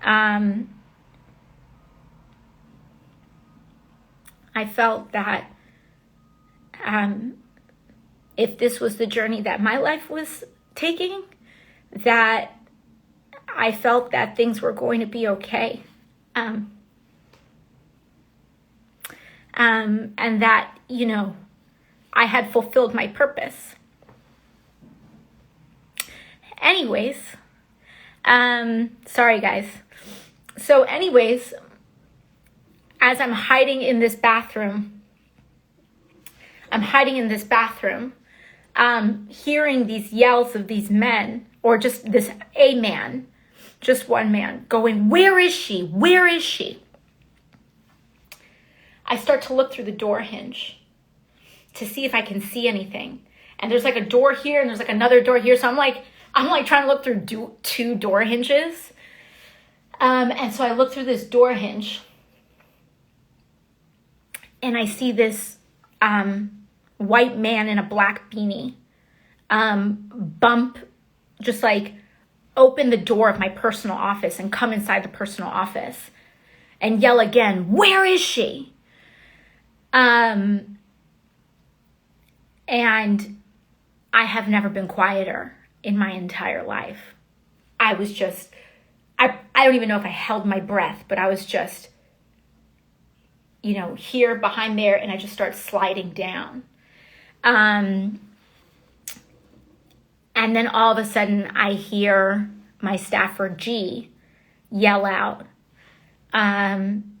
Speaker 1: I felt that if this was the journey that my life was taking, that I felt that things were going to be okay. And that, I had fulfilled my purpose. Anyways, sorry guys. So anyways, as I'm hiding in this bathroom, hearing these yells of these men, or just just one man going, where is she? Where is she? I start to look through the door hinge to see if I can see anything. And there's like a door here and there's like another door here. So I'm like trying to look through two door hinges. And so I look through this door hinge and I see this white man in a black beanie just like open the door of my personal office and come inside the personal office and yell again, where is she? And I have never been quieter in my entire life. I was just, I don't even know if I held my breath, but I was just, here behind there, and I just start sliding down. And then all of a sudden I hear my staffer G yell out. And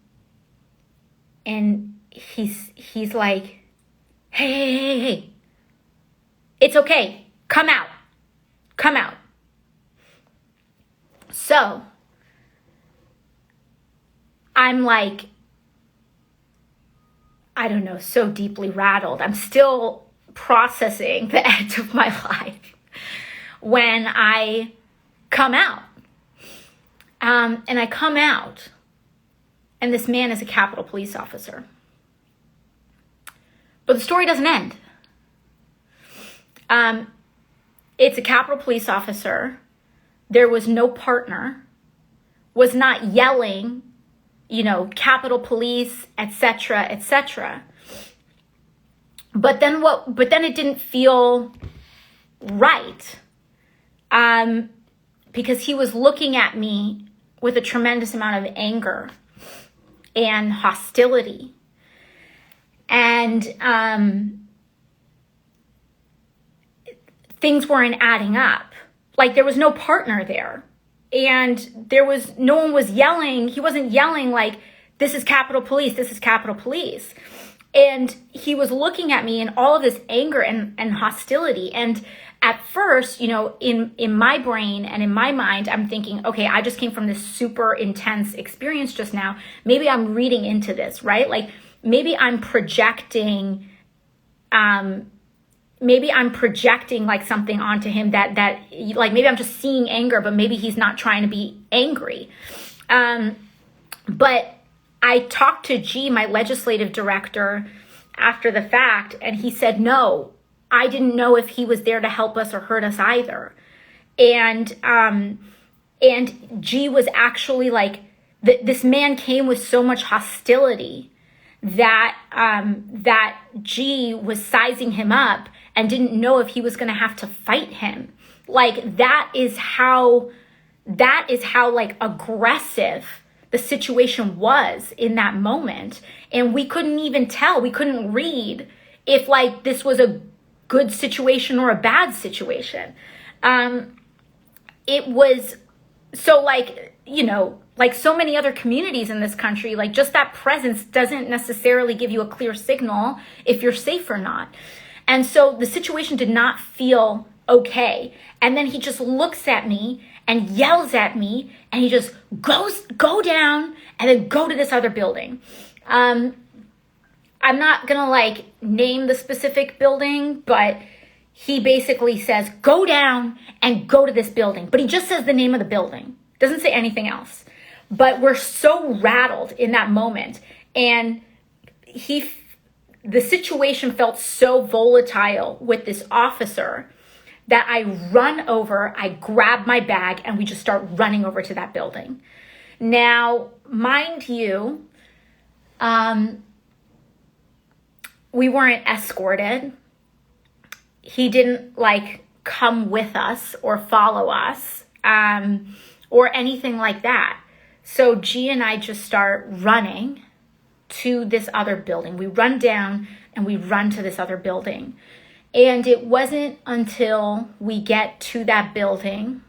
Speaker 1: he's like, hey, it's okay. Come out. So I'm like, I don't know, so deeply rattled. I'm still processing the end of my life when I come out. And I come out, and this man is a Capitol Police officer. But the story doesn't end. It's a Capitol Police officer. There was no partner, was not yelling, Capitol Police, etc., etc. But then it didn't feel right. Because he was looking at me with a tremendous amount of anger and hostility. And things weren't adding up. Like, there was no partner there. And no one was yelling. He wasn't yelling like, this is Capitol Police, this is Capitol Police. And he was looking at me in all of this anger and hostility. And at first, in my brain and in my mind, I'm thinking, okay, I just came from this super intense experience just now. Maybe I'm reading into this, right? Like, maybe I'm projecting, like something onto him that like, maybe I'm just seeing anger, but maybe he's not trying to be angry. But I talked to G, my legislative director, after the fact, and he said, no, I didn't know if he was there to help us or hurt us either. And G was actually like, this man came with so much hostility that G was sizing him up and didn't know if he was going to have to fight him. Like, that is how like aggressive the situation was in that moment. And we couldn't even tell, we couldn't read if like this was a good situation or a bad situation. It was so like, like so many other communities in this country, like just that presence doesn't necessarily give you a clear signal if you're safe or not. And so the situation did not feel okay. And then he just looks at me and yells at me, and he just go down and then go to this other building. I'm not gonna like name the specific building, but he basically says, go down and go to this building. But he just says the name of the building, doesn't say anything else. But we're so rattled in that moment. And the situation felt so volatile with this officer that I run over, I grab my bag, and we just start running over to that building. Now, mind you, we weren't escorted. He didn't like come with us or follow us, or anything like that. So G and I just start running to this other building. We run down and we run to this other building. And it wasn't until we get to that building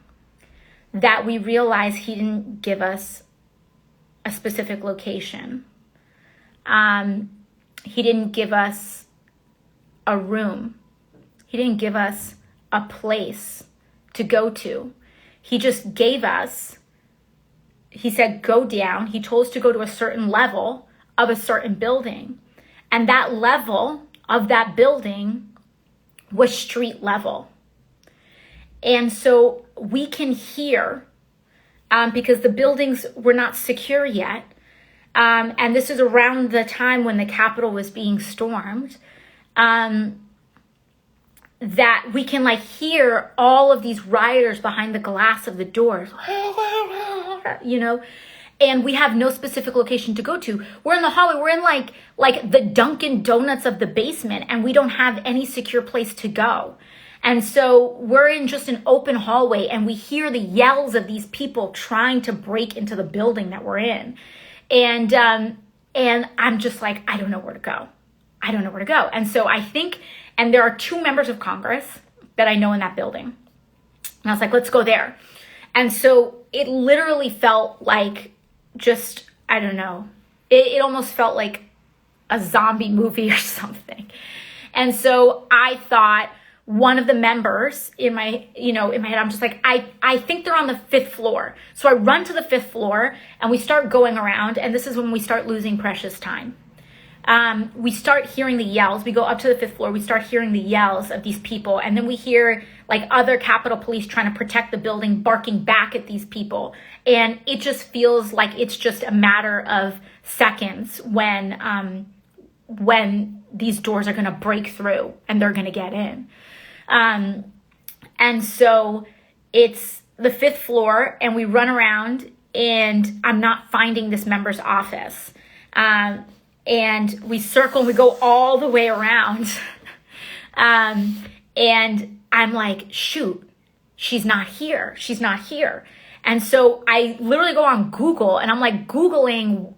Speaker 1: that we realize he didn't give us a specific location. He didn't give us a room. He didn't give us a place to go to. He just gave us, he said, go down. He told us to go to a certain level of a certain building. And that level of that building was street level. And so we can hear, because the buildings were not secure yet, and this is around the time when the Capitol was being stormed, that we can like hear all of these rioters behind the glass of the doors, and we have no specific location to go to. We're in the hallway. We're in like the Dunkin' Donuts of the basement, and we don't have any secure place to go. And so we're in just an open hallway, and we hear the yells of these people trying to break into the building that we're in. And I'm just like, I don't know where to go. I don't know where to go. And so I think, and there are 2 members of Congress that I know in that building. And I was like, let's go there. And so it literally felt like just, I don't know, it almost felt like a zombie movie or something. And so I thought one of the members in my head, I'm just like, I think they're on the 5th floor. So I run to the 5th floor and we start going around, and this is when we start losing precious time. We start hearing the yells. We go up to the 5th floor. We start hearing the yells of these people. And then we hear like other Capitol Police trying to protect the building, barking back at these people. And it just feels like it's just a matter of seconds when these doors are going to break through and they're going to get in. And so it's the 5th floor, and we run around, and I'm not finding this member's office. And we circle and we go all the way around And I'm like, shoot, she's not here. She's not here. And so I literally go on Google and I'm like Googling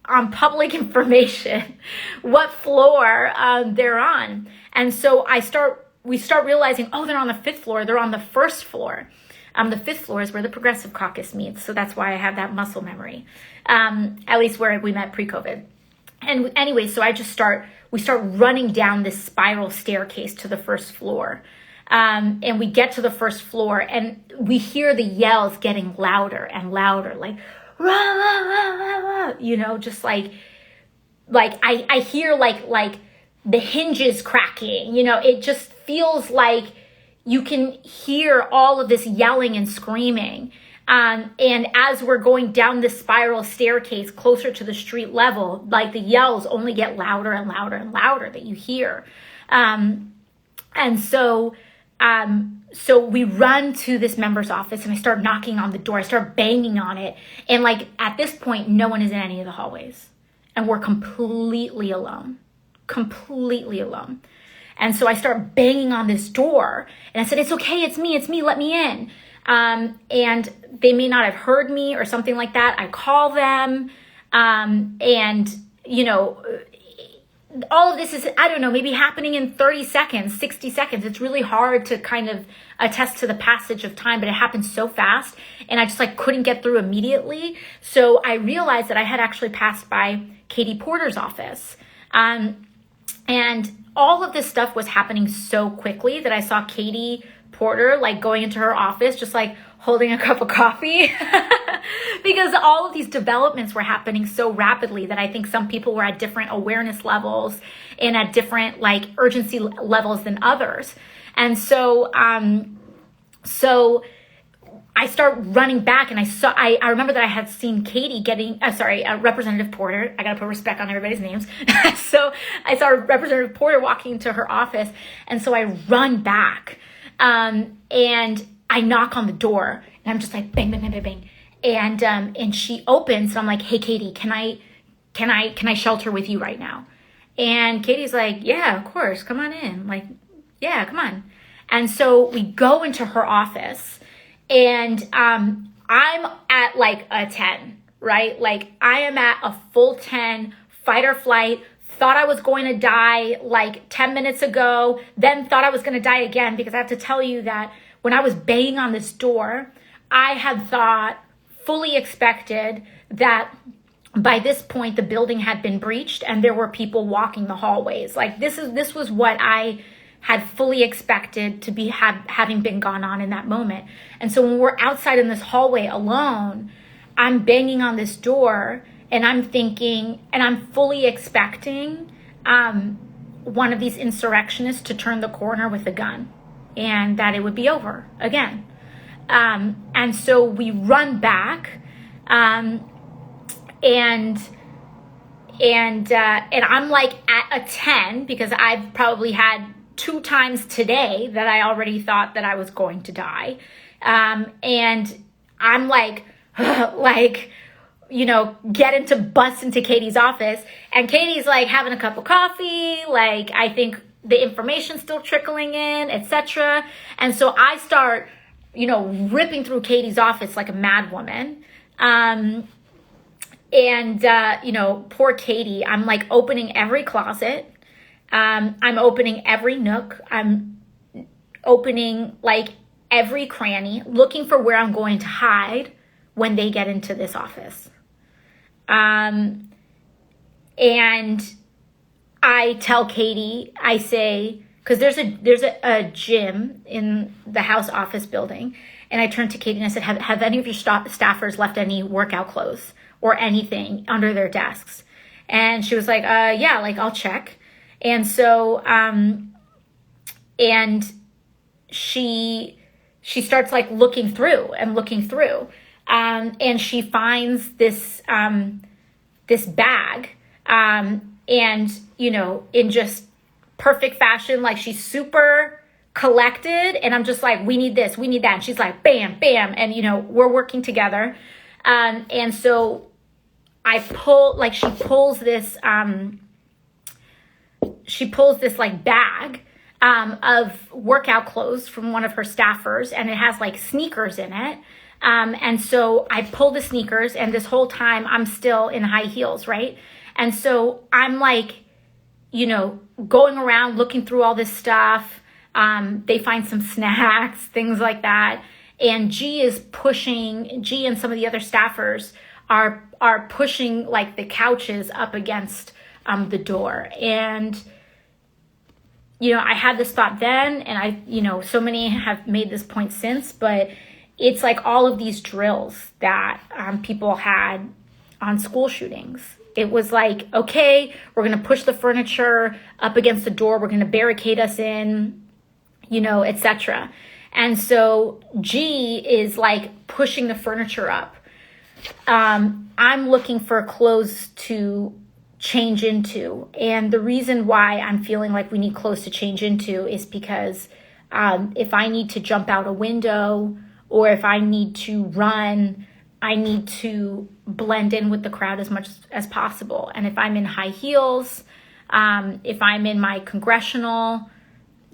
Speaker 1: on public information what floor they're on. And so we start realizing, oh, they're on the 5th floor. They're on the 1st floor. The 5th floor is where the Progressive Caucus meets. So that's why I have that muscle memory, at least where we met pre-COVID. And anyway, so we start running down this spiral staircase to the 1st floor. And we get to the 1st floor and we hear the yells getting louder and louder, like, rah, rah, rah, rah, rah, you know, just like I hear like the hinges cracking, you know, it just feels like you can hear all of this yelling and screaming. And as we're going down the spiral staircase closer to the street level, like the yells only get louder and louder and louder that you hear. So we run to this member's office and I start knocking on the door. I start banging on it. And like at this point, no one is in any of the hallways and we're completely alone. And so I start banging on this door and I said, it's okay. It's me. Let me in. And they may not have heard me or something like that. I call them. And you know, all of this is, I don't know, maybe happening in 30 seconds, 60 seconds. It's really hard to kind of attest to the passage of time, but it happened so fast and I just like couldn't get through immediately. So I realized that I had actually passed by Katie Porter's office. And all of this stuff was happening so quickly that I saw Katie Porter like going into her office, just like holding a cup of coffee because all of these developments were happening so rapidly that I think some people were at different awareness levels and at different like urgency levels than others. And so, so I start running back and I remember that I had seen Katie Representative Porter. I got to put respect on everybody's names. So I saw Representative Porter walking into her office. And so I run back, and I knock on the door and I'm just like, bang, bang, bang, bang, bang. And she opens and I'm like, hey, Katie, can I shelter with you right now? And Katie's like, yeah, of course. Come on in. I'm like, yeah, come on. And so we go into her office and, I'm at like a 10, right? Like I am at a full 10, fight or flight, thought I was going to die like 10 minutes ago, then thought I was going to die again, because I have to tell you that when I was banging on this door, I had thought, fully expected that by this point the building had been breached and there were people walking the hallways. Like this was what I had fully expected to be having been gone on in that moment. And so when we're outside in this hallway alone, I'm banging on this door and I'm thinking, and I'm fully expecting one of these insurrectionists to turn the corner with a gun and that it would be over again. And so we run back, and I'm like at a 10 because I've probably had 2 times today that I already thought that I was going to die. And I'm like, getting to bust into Katie's office, and Katie's like having a cup of coffee. Like, I think the information's still trickling in, etc. And so I start, ripping through Katie's office like a mad woman. Poor Katie, I'm like opening every closet. I'm opening every nook. I'm opening like every cranny, looking for where I'm going to hide when they get into this office. And I tell Katie, I say, because there's a gym in the House office building, and I turned to Katie and I said, have any of your staffers left any workout clothes or anything under their desks? And she was like, yeah, like I'll check. And so, and she starts like looking through, and she finds this bag, and, in just perfect fashion, like she's super collected, and I'm just like, we need this, we need that. And she's like, bam, bam. And, we're working together. And so I she pulls this like bag, of workout clothes from one of her staffers, and it has like sneakers in it. And so I pull the sneakers, and this whole time I'm still in high heels, right? And so I'm like, going around looking through all this stuff. They find some snacks, things like that. And G and some of the other staffers are pushing like the couches up against the door. And I had this thought then, and so many have made this point since, but it's like all of these drills that people had on school shootings. It was like, okay, we're going to push the furniture up against the door. We're going to barricade us in, etc. And so G is like pushing the furniture up. I'm looking for clothes to change into. And the reason why I'm feeling like we need clothes to change into is because if I need to jump out a window or if I need to run, I need to blend in with the crowd as much as possible. And if I'm in high heels, if I'm in my congressional,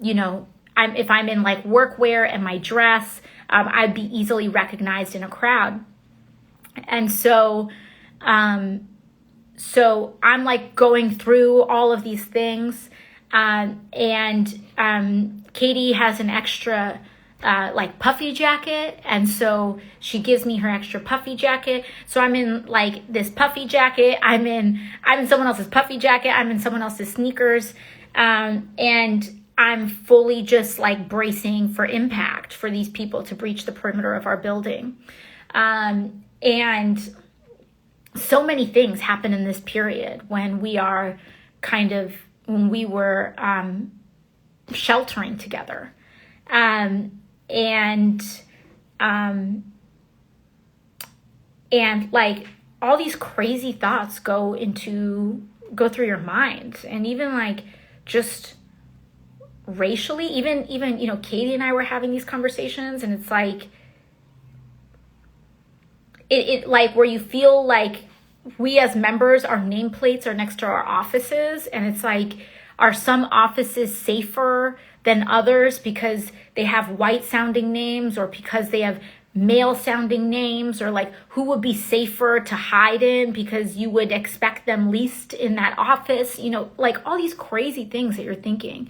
Speaker 1: if I'm in like workwear and my dress, I'd be easily recognized in a crowd. And so I'm like going through all of these things, and Katie has an extra like puffy jacket, and so she gives me her extra puffy jacket. So I'm in like this puffy jacket. I'm in someone else's puffy jacket. I'm in someone else's sneakers, and I'm fully just like bracing for impact for these people to breach the perimeter of our building. And so many things happen in this period when we were sheltering together. And like all these crazy thoughts go through your mind. And even like just racially, even Katie and I were having these conversations, and it's like it like where you feel like we as members, our nameplates are next to our offices, and it's like, are some offices safer than others because they have white sounding names, or because they have male sounding names, or like who would be safer to hide in because you would expect them least in that office, like all these crazy things that you're thinking.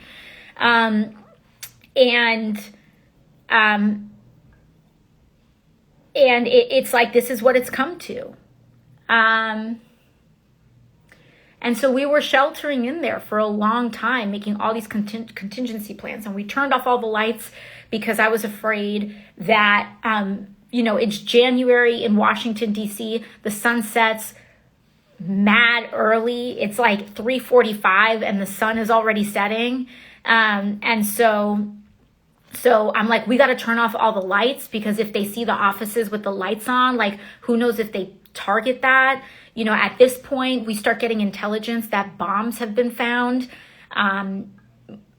Speaker 1: And it's like, this is what it's come to. And so we were sheltering in there for a long time, making all these contingency plans. And we turned off all the lights because I was afraid that, it's January in Washington, D.C. The sun sets mad early. It's like 3:45 and the sun is already setting. And so I'm like, we got to turn off all the lights, because if they see the offices with the lights on, like, who knows if they target that. At this point, we start getting intelligence that bombs have been found.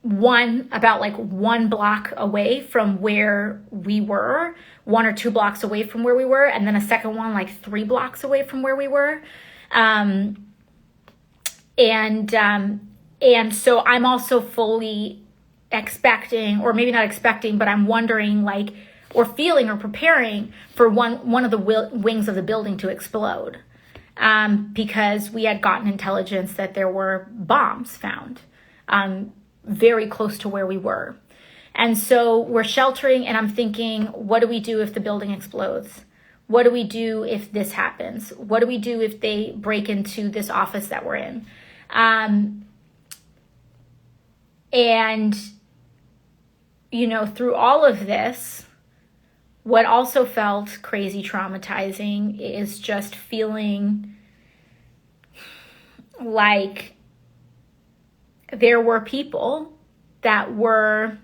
Speaker 1: One about like 1 block away from where we were, 1 or 2 blocks away from where we were, and then a second one like 3 blocks away from where we were. And so I'm also fully expecting, or maybe not expecting, but I'm wondering, like, or feeling or preparing for one of the wings of the building to explode, because we had gotten intelligence that there were bombs found very close to where we were. And so we're sheltering, and I'm thinking, what do we do if the building explodes? What do we do if this happens? What do we do if they break into this office that we're in? And, through all of this, what also felt crazy traumatizing is just feeling like there were people that were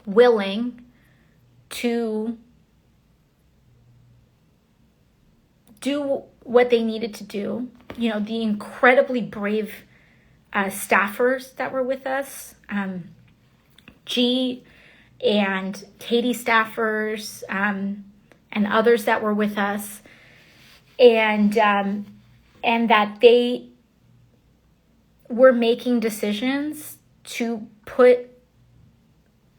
Speaker 1: willing to do what they needed to do. The incredibly brave staffers that were with us, G and Katie staffers, and others that were with us, and that they were making decisions to put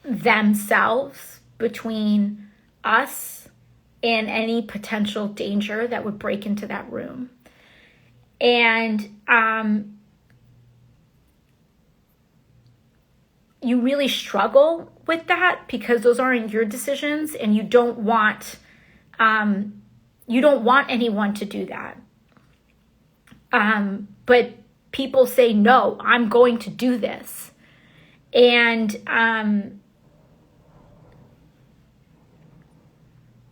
Speaker 1: themselves between us and any potential danger that would break into that room. And you really struggle with that because those aren't your decisions, and you don't want anyone to do that. But people say, no, I'm going to do this. And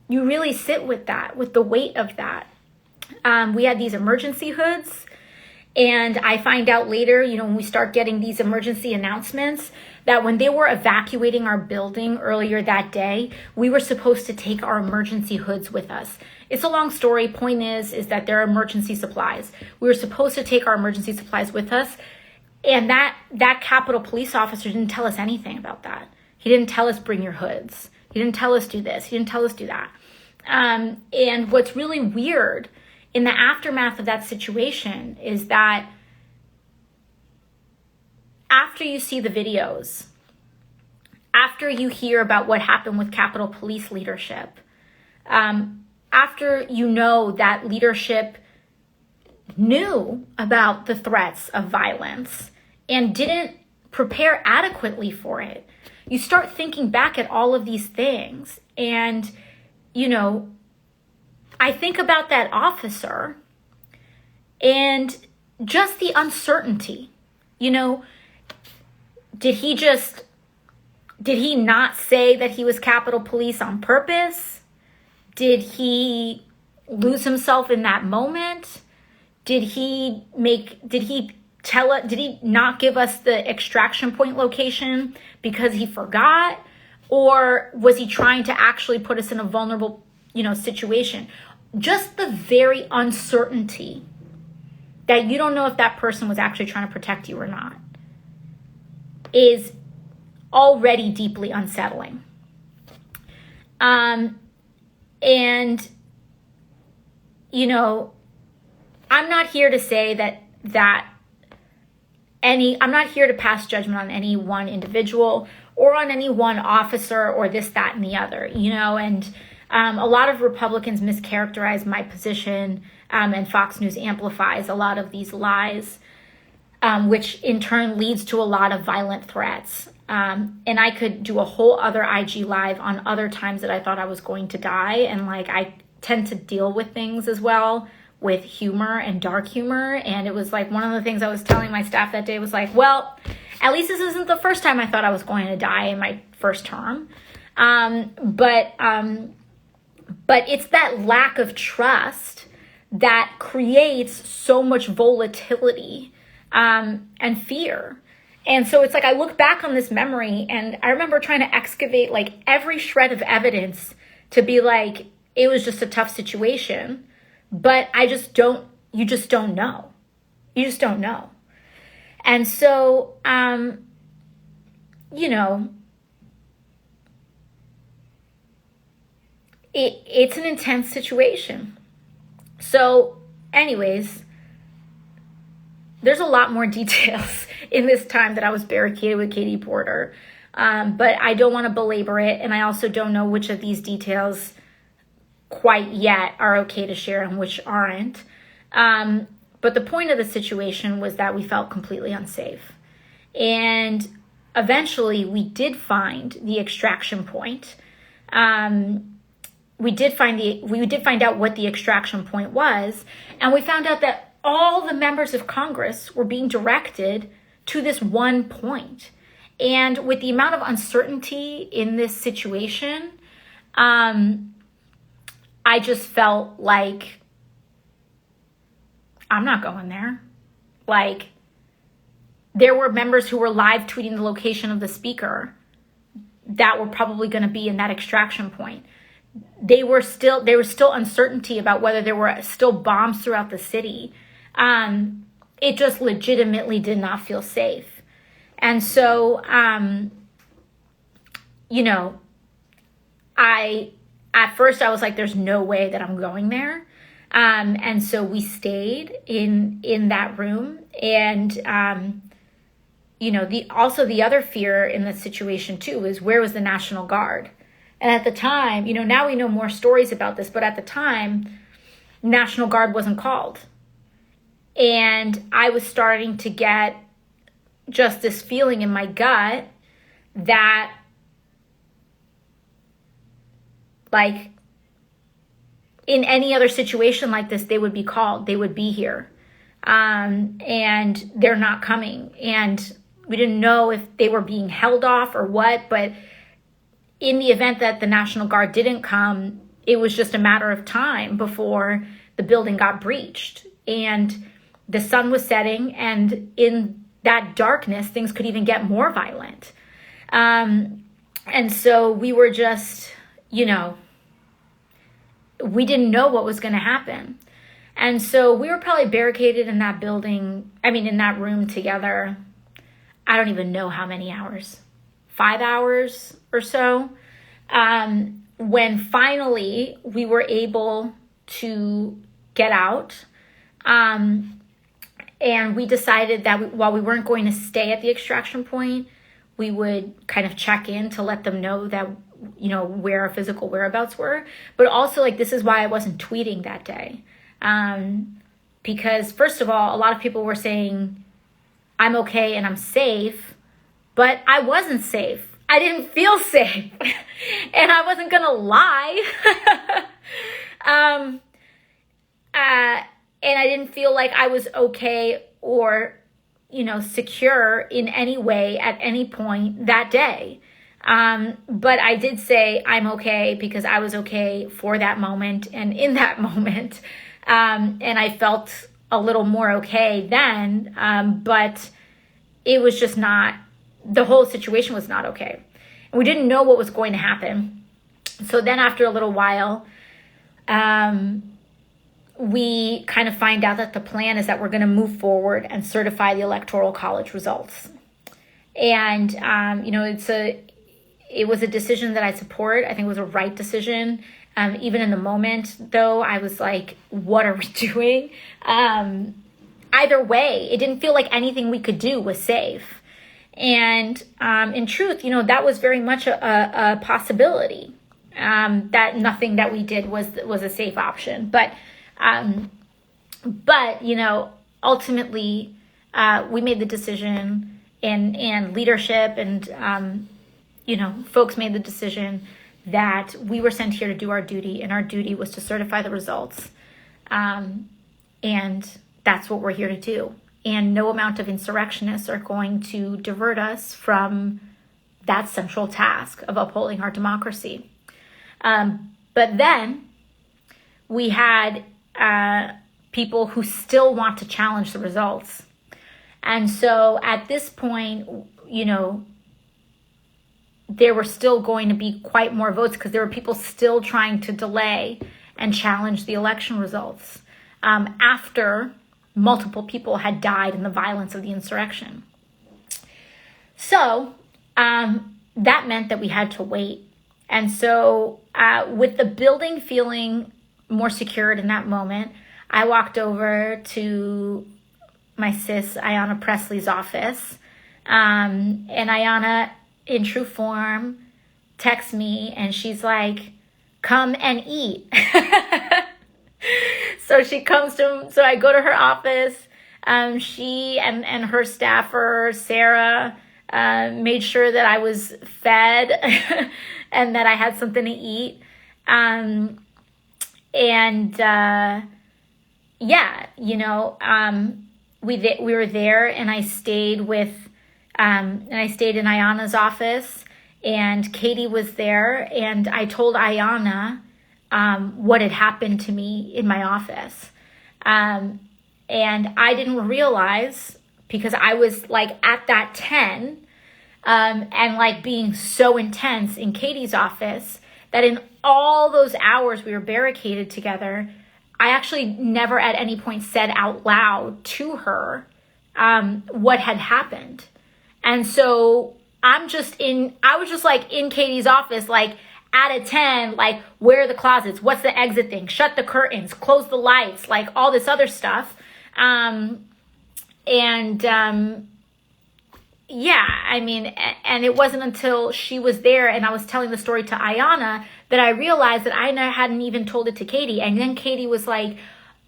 Speaker 1: you really sit with that, with the weight of that. We had these emergency hoods, and I find out later, when we start getting these emergency announcements, that when they were evacuating our building earlier that day, we were supposed to take our emergency hoods with us. It's a long story. Point is that there are emergency supplies. We were supposed to take our emergency supplies with us, and that Capitol police officer didn't tell us anything about that. He didn't tell us bring your hoods. He didn't tell us do this. He didn't tell us do that. And what's really weird in the aftermath of that situation is that after you see the videos, after you hear about what happened with Capitol Police leadership, after you know that leadership knew about the threats of violence and didn't prepare adequately for it, you start thinking back at all of these things. And, I think about that officer and just the uncertainty. Did he not say that he was Capitol Police on purpose? Did he lose himself in that moment? Did he not give us the extraction point location because he forgot? Or was he trying to actually put us in a vulnerable, situation? Just the very uncertainty that you don't know if that person was actually trying to protect you or not is already deeply unsettling. And, I'm not here to say I'm not here to pass judgment on any one individual or on any one officer or this, that, and the other, and a lot of Republicans mischaracterize my position, and Fox News amplifies a lot of these lies, which in turn leads to a lot of violent threats. And I could do a whole other IG live on other times that I thought I was going to die. And I tend to deal with things as well with humor and dark humor. And it was one of the things I was telling my staff that day was well, at least this isn't the first time I thought I was going to die in my first term. But it's that lack of trust that creates so much volatility and fear. And so it's I look back on this memory and I remember trying to excavate every shred of evidence to be it was just a tough situation. But you just don't know. You just don't know. And so, it's an intense situation. So anyways, there's a lot more details in this time that I was barricaded with Katie Porter. But I don't want to belabor it. And I also don't know which of these details quite yet are okay to share and which aren't. But the point of the situation was that we felt completely unsafe. And eventually we did find the extraction point. We did find out what the extraction point was, and we found out that all the members of Congress were being directed to this one point. And with the amount of uncertainty in this situation, I just felt like I'm not going there. There were members who were live tweeting the location of the speaker that were probably going to be in that extraction point. There was still uncertainty about whether there were still bombs throughout the city. It just legitimately did not feel safe. And so, at first I was there's no way that I'm going there. And so we stayed in that room, and the other fear in the situation too is, where was the National Guard? And at the time, now we know more stories about this, but at the time, National Guard wasn't called. And I was starting to get just this feeling in my gut that, like, in any other situation like this, they would be called, they would be here. And they're not coming. And we didn't know if they were being held off or what, but in the event that the National Guard didn't come, it was just a matter of time before the building got breached. And the sun was setting, and in that darkness, things could even get more violent. And so we were just, we didn't know what was going to happen. And so we were probably barricaded in that building, in that room together. I don't even know how many hours, 5 hours or so. When finally we were able to get out, and we decided that while we weren't going to stay at the extraction point, we would kind of check in to let them know that, where our physical whereabouts were. But also, like, this is why I wasn't tweeting that day. Because first of all, a lot of people were saying, I'm okay and I'm safe, but I wasn't safe. I didn't feel safe and I wasn't going to lie. And I didn't feel like I was okay or, secure in any way at any point that day. But I did say I'm okay because I was okay for that moment and in that moment. And I felt a little more okay then, but it was just not, the whole situation was not okay. And we didn't know what was going to happen. So then after a little while, we kind of find out that the plan is that we're going to move forward and certify the Electoral College results. And, it was a decision that I support. I think it was a right decision. Even in the moment, though, I was like, what are we doing? Either way, it didn't feel like anything we could do was safe. And in truth, that was very much a possibility, that nothing that we did was a safe option. But ultimately, we made the decision, and leadership and, folks made the decision that we were sent here to do our duty, and our duty was to certify the results. And that's what we're here to do. And no amount of insurrectionists are going to divert us from that central task of upholding our democracy. But then we had people who still want to challenge the results. And so at this point, there were still going to be quite more votes because there were people still trying to delay and challenge the election results after multiple people had died in the violence of the insurrection. So that meant that we had to wait. And so with the building feeling more secured in that moment, I walked over to my sis, Ayanna Presley's office. And Ayanna, in true form, texts me and she's like, come and eat. So I go to her office. She and her staffer, Sarah, made sure that I was fed and that I had something to eat. We were there, and I stayed in Ayanna's office, and Katie was there, and I told Ayanna what had happened to me in my office. And I didn't realize, because I was like at that 10 and like being so intense in Katie's office, that in all those hours we were barricaded together, I actually never at any point said out loud to her what had happened. And so I was just like in Katie's office, like at a 10, like, where are the closets? What's the exit thing? Shut the curtains, close the lights, like all this other stuff. yeah, I mean, and it wasn't until she was there and I was telling the story to Ayana that I realized that I hadn't even told it to Katie. And then Katie was like,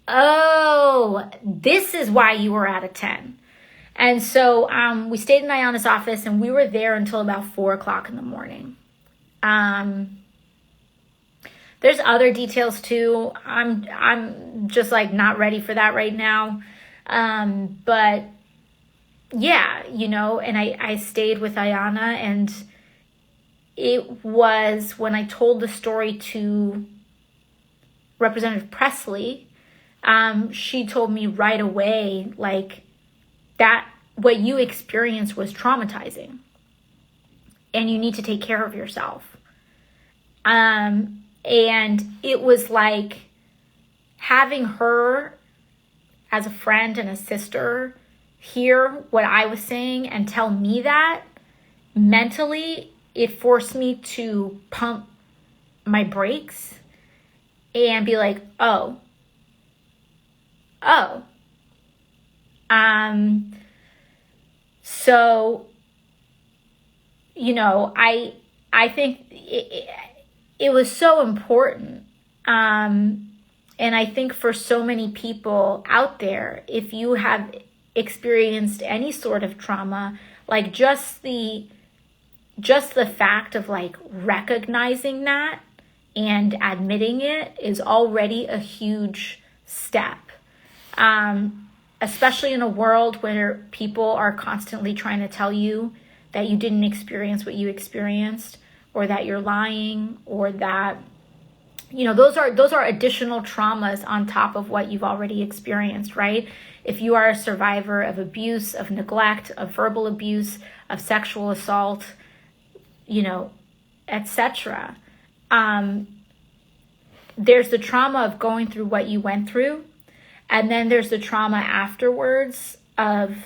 Speaker 1: oh, this is why you were out of 10. And so we stayed in Ayana's office and we were there until about 4:00 in the morning. There's other details too. I'm just like not ready for that right now. But yeah, you know, and I stayed with Ayana, and it was when I told the story to Representative Presley, she told me right away, like, that what you experienced was traumatizing and you need to take care of yourself. And it was like having her as a friend and a sister hear what I was saying and tell me that mentally, it forced me to pump my brakes and be like, oh. So, you know, I think it was so important. And I think for so many people out there, if you have experienced any sort of trauma, like just the fact of like recognizing that and admitting it is already a huge step. Especially in a world where people are constantly trying to tell you that you didn't experience what you experienced, or that you're lying, or that, you know, those are additional traumas on top of what you've already experienced, right? If you are a survivor of abuse, of neglect, of verbal abuse, of sexual assault, you know, etc. There's the trauma of going through what you went through. And then there's the trauma afterwards of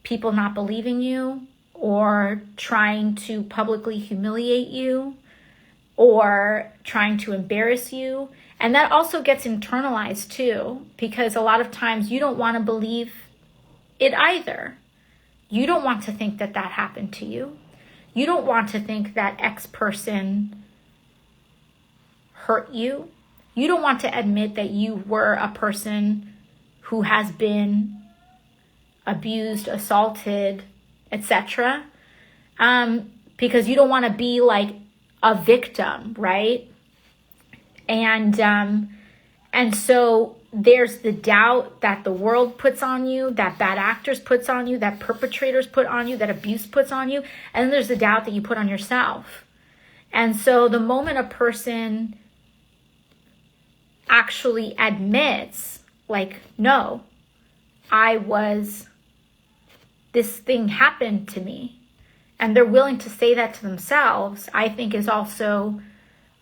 Speaker 1: people not believing you, or trying to publicly humiliate you, or trying to embarrass you. And that also gets internalized too, because a lot of times you don't want to believe it either. You don't want to think that that happened to you. You don't want to think that X person hurt you. You don't want to admit that you were a person who has been abused, assaulted, etc. Because you don't want to be like a victim, right? And so there's the doubt that the world puts on you, that bad actors puts on you, that perpetrators put on you, that abuse puts on you. And then there's the doubt that you put on yourself. And so the moment a person actually admits, like, no, this thing happened to me, and they're willing to say that to themselves, I think is also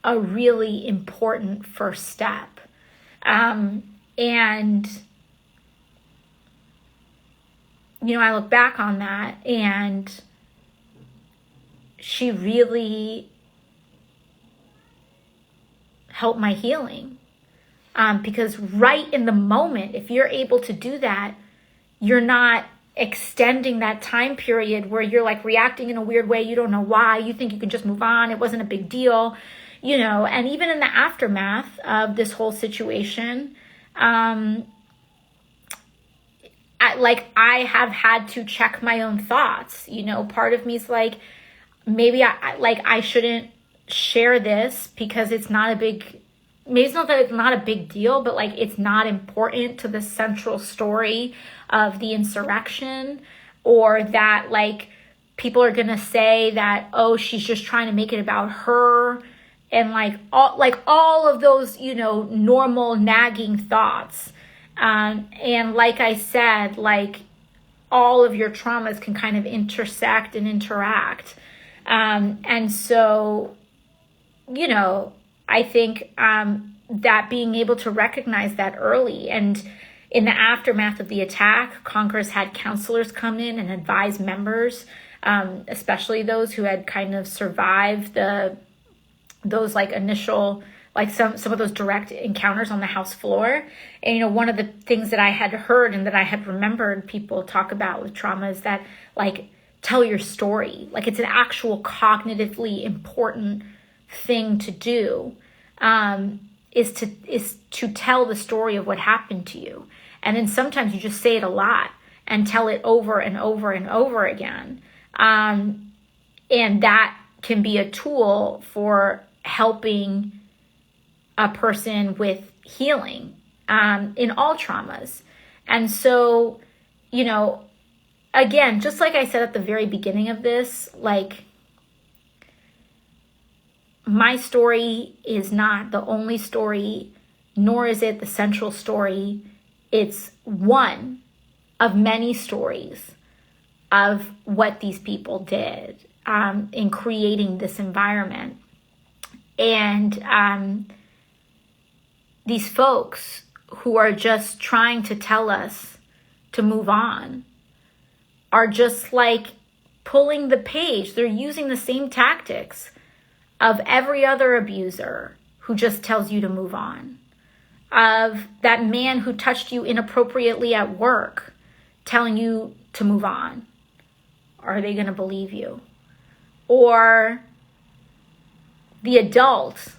Speaker 1: a really important first step. And, you know, I look back on that, and she really helped my healing. Because right in the moment, if you're able to do that, you're not extending that time period where you're like reacting in a weird way. You don't know why. You think you can just move on. It wasn't a big deal, you know. And even in the aftermath of this whole situation, I have had to check my own thoughts. You know, part of me is like, maybe I shouldn't share this because it's not a big. Maybe it's not that it's not a big deal, but like it's not important to the central story of the insurrection, or that like people are gonna say that, oh, she's just trying to make it about her, and like all of those, you know, normal nagging thoughts. And like I said, like all of your traumas can kind of intersect and interact. And so, you know, I think that being able to recognize that early, and in the aftermath of the attack, Congress had counselors come in and advise members, especially those who had kind of survived those like initial, like some of those direct encounters on the House floor. And, you know, one of the things that I had heard and that I had remembered people talk about with trauma is that like tell your story. Like, it's an actual cognitively important thing to do, is to tell the story of what happened to you. And then sometimes you just say it a lot and tell it over and over and over again. And that can be a tool for helping a person with healing in all traumas. And so, you know, again, just like I said at the very beginning of this, like, my story is not the only story, nor is it the central story. It's one of many stories of what these people did in creating this environment. And these folks who are just trying to tell us to move on are just like pulling the page. They're using the same tactics of every other abuser who just tells you to move on. Of that man who touched you inappropriately at work, telling you to move on. Are they going to believe you? Or the adult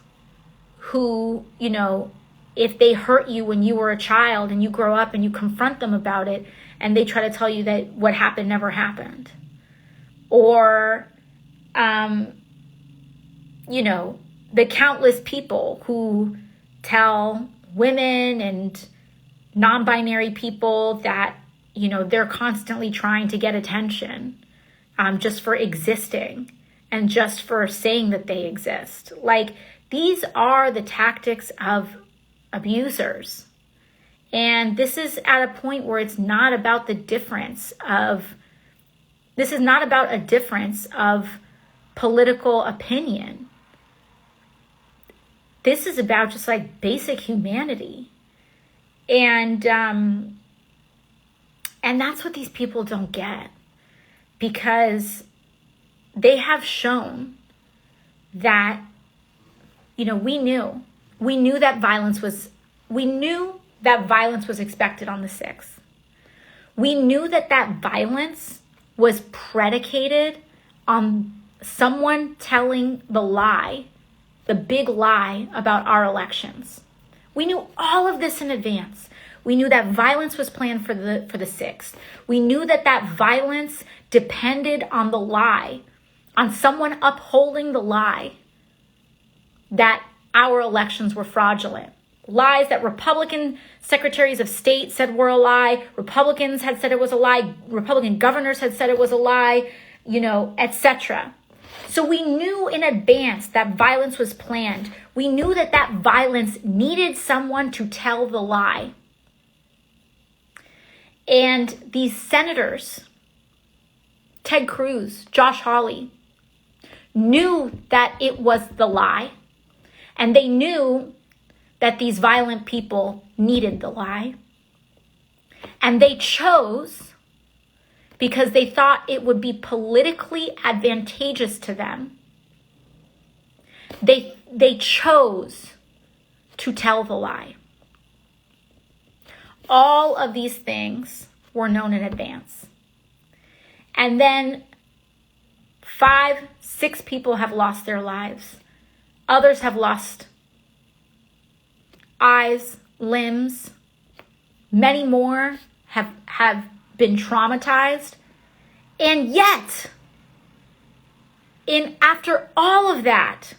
Speaker 1: who, you know, if they hurt you when you were a child and you grow up and you confront them about it and they try to tell you that what happened never happened. Or, you know, the countless people who tell women and non-binary people that, you know, they're constantly trying to get attention just for existing and just for saying that they exist. Like, these are the tactics of abusers. And this is at a point where it's not about the difference of, this is not about a difference of political opinion. This is about just like basic humanity. And that's what these people don't get, because they have shown that, you know, we knew that violence was expected on the 6th. We knew that violence was predicated on someone telling the lie, the big lie about our elections. We knew all of this in advance. We knew that violence was planned for the 6th. We knew that violence depended on the lie, on someone upholding the lie that our elections were fraudulent. Lies that Republican secretaries of state said were a lie. Republicans had said it was a lie. Republican governors had said it was a lie, you know, etc. So we knew in advance that violence was planned. We knew that violence needed someone to tell the lie. And these senators, Ted Cruz, Josh Hawley, knew that it was the lie. And they knew that these violent people needed the lie. And they chose, because they thought it would be politically advantageous to them, they chose to tell the lie. All of these things were known in advance. And then 5, 6 people have lost their lives. Others have lost eyes, limbs. Many more have been traumatized. And yet, after all of that,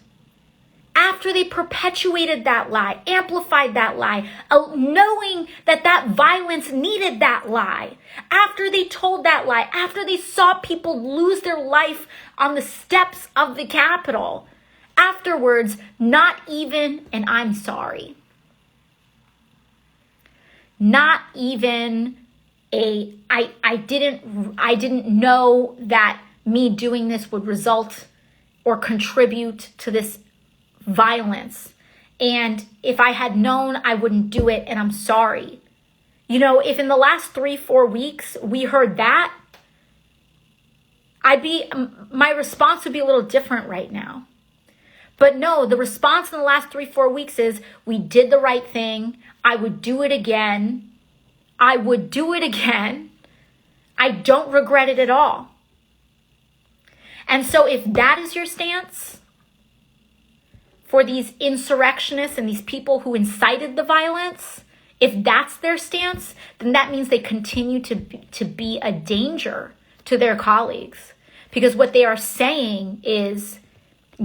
Speaker 1: after they perpetuated that lie, amplified that lie, knowing that violence needed that lie, after they told that lie, after they saw people lose their life on the steps of the Capitol, afterwards, not even an I'm sorry. Not even I didn't know that me doing this would result or contribute to this violence. And if I had known, I wouldn't do it, and I'm sorry. You know, if in the last 3-4 weeks we heard that, my response would be a little different right now. But no, the response in the last 3-4 weeks is, we did the right thing. I would do it again. I would do it again. I don't regret it at all. And so if that is your stance for these insurrectionists and these people who incited the violence, if that's their stance, then that means they continue to be a danger to their colleagues. Because what they are saying is,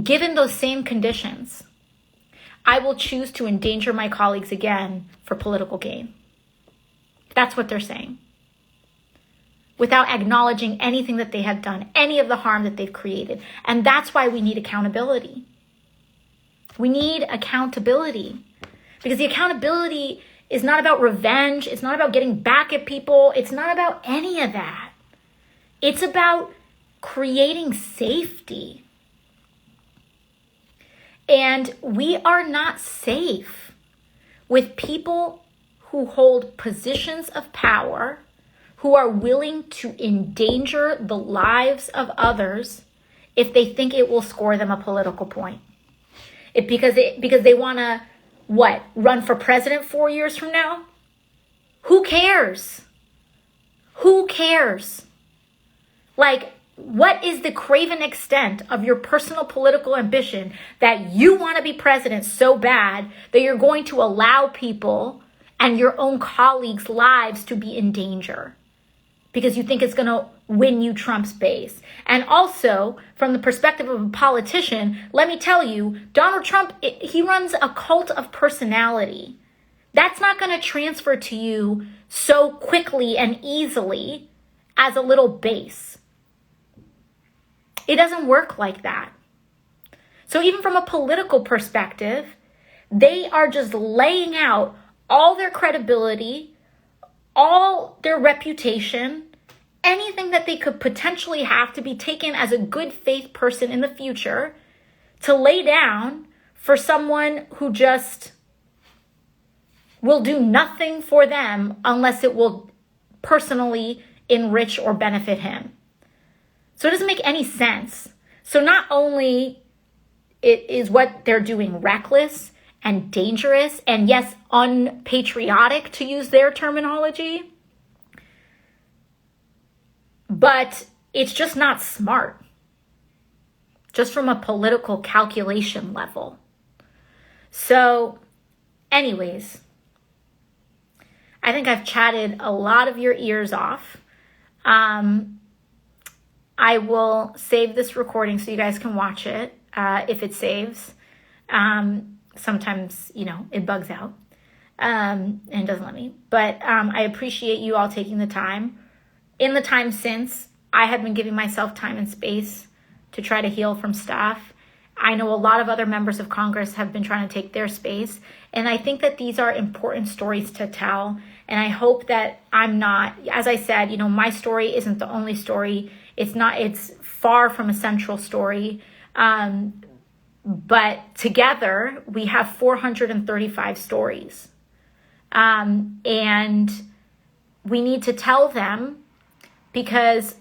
Speaker 1: given those same conditions, I will choose to endanger my colleagues again for political gain. That's what they're saying, without acknowledging anything that they have done, any of the harm that they've created. And that's why we need accountability. We need accountability, because the accountability is not about revenge. It's not about getting back at people. It's not about any of that. It's about creating safety. And we are not safe with people who hold positions of power, who are willing to endanger the lives of others if they think it will score them a political point. Because they want to, run for president 4 years from now? Who cares? Who cares? Like, what is the craven extent of your personal political ambition that you want to be president so bad that you're going to allow people and your own colleagues' lives to be in danger because you think it's going to win you Trump's base? And also, from the perspective of a politician, let me tell you, Donald Trump, he runs a cult of personality. That's not going to transfer to you so quickly and easily as a little base. It doesn't work like that. So even from a political perspective, they are just laying out all their credibility, all their reputation, anything that they could potentially have to be taken as a good faith person in the future, to lay down for someone who just will do nothing for them unless it will personally enrich or benefit him. So it doesn't make any sense. So not only is what they're doing reckless and dangerous and, yes, unpatriotic, to use their terminology, but it's just not smart, just from a political calculation level. So anyways, I think I've chatted a lot of your ears off. I will save this recording so you guys can watch it if it saves. Sometimes, it bugs out and doesn't let me. But I appreciate you all taking the time. In the time since, I have been giving myself time and space to try to heal from stuff. I know a lot of other members of Congress have been trying to take their space. And I think that these are important stories to tell. And I hope that I'm not, as I said, my story isn't the only story. It's far from a central story. But together we have 435 stories. And we need to tell them, because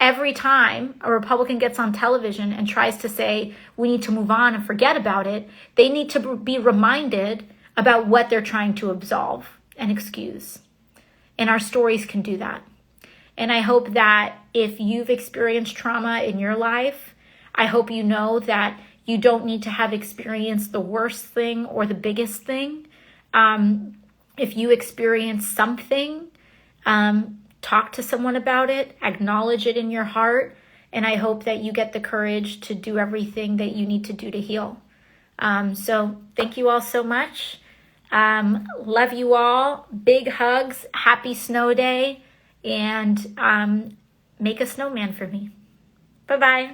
Speaker 1: every time a Republican gets on television and tries to say we need to move on and forget about it, they need to be reminded about what they're trying to absolve and excuse. And our stories can do that. And I hope that if you've experienced trauma in your life, I hope you know that you don't need to have experienced the worst thing or the biggest thing. If you experience something, talk to someone about it, acknowledge it in your heart, and I hope that you get the courage to do everything that you need to do to heal. So thank you all so much. Love you all. Big hugs. Happy snow day. And make a snowman for me. Bye-bye.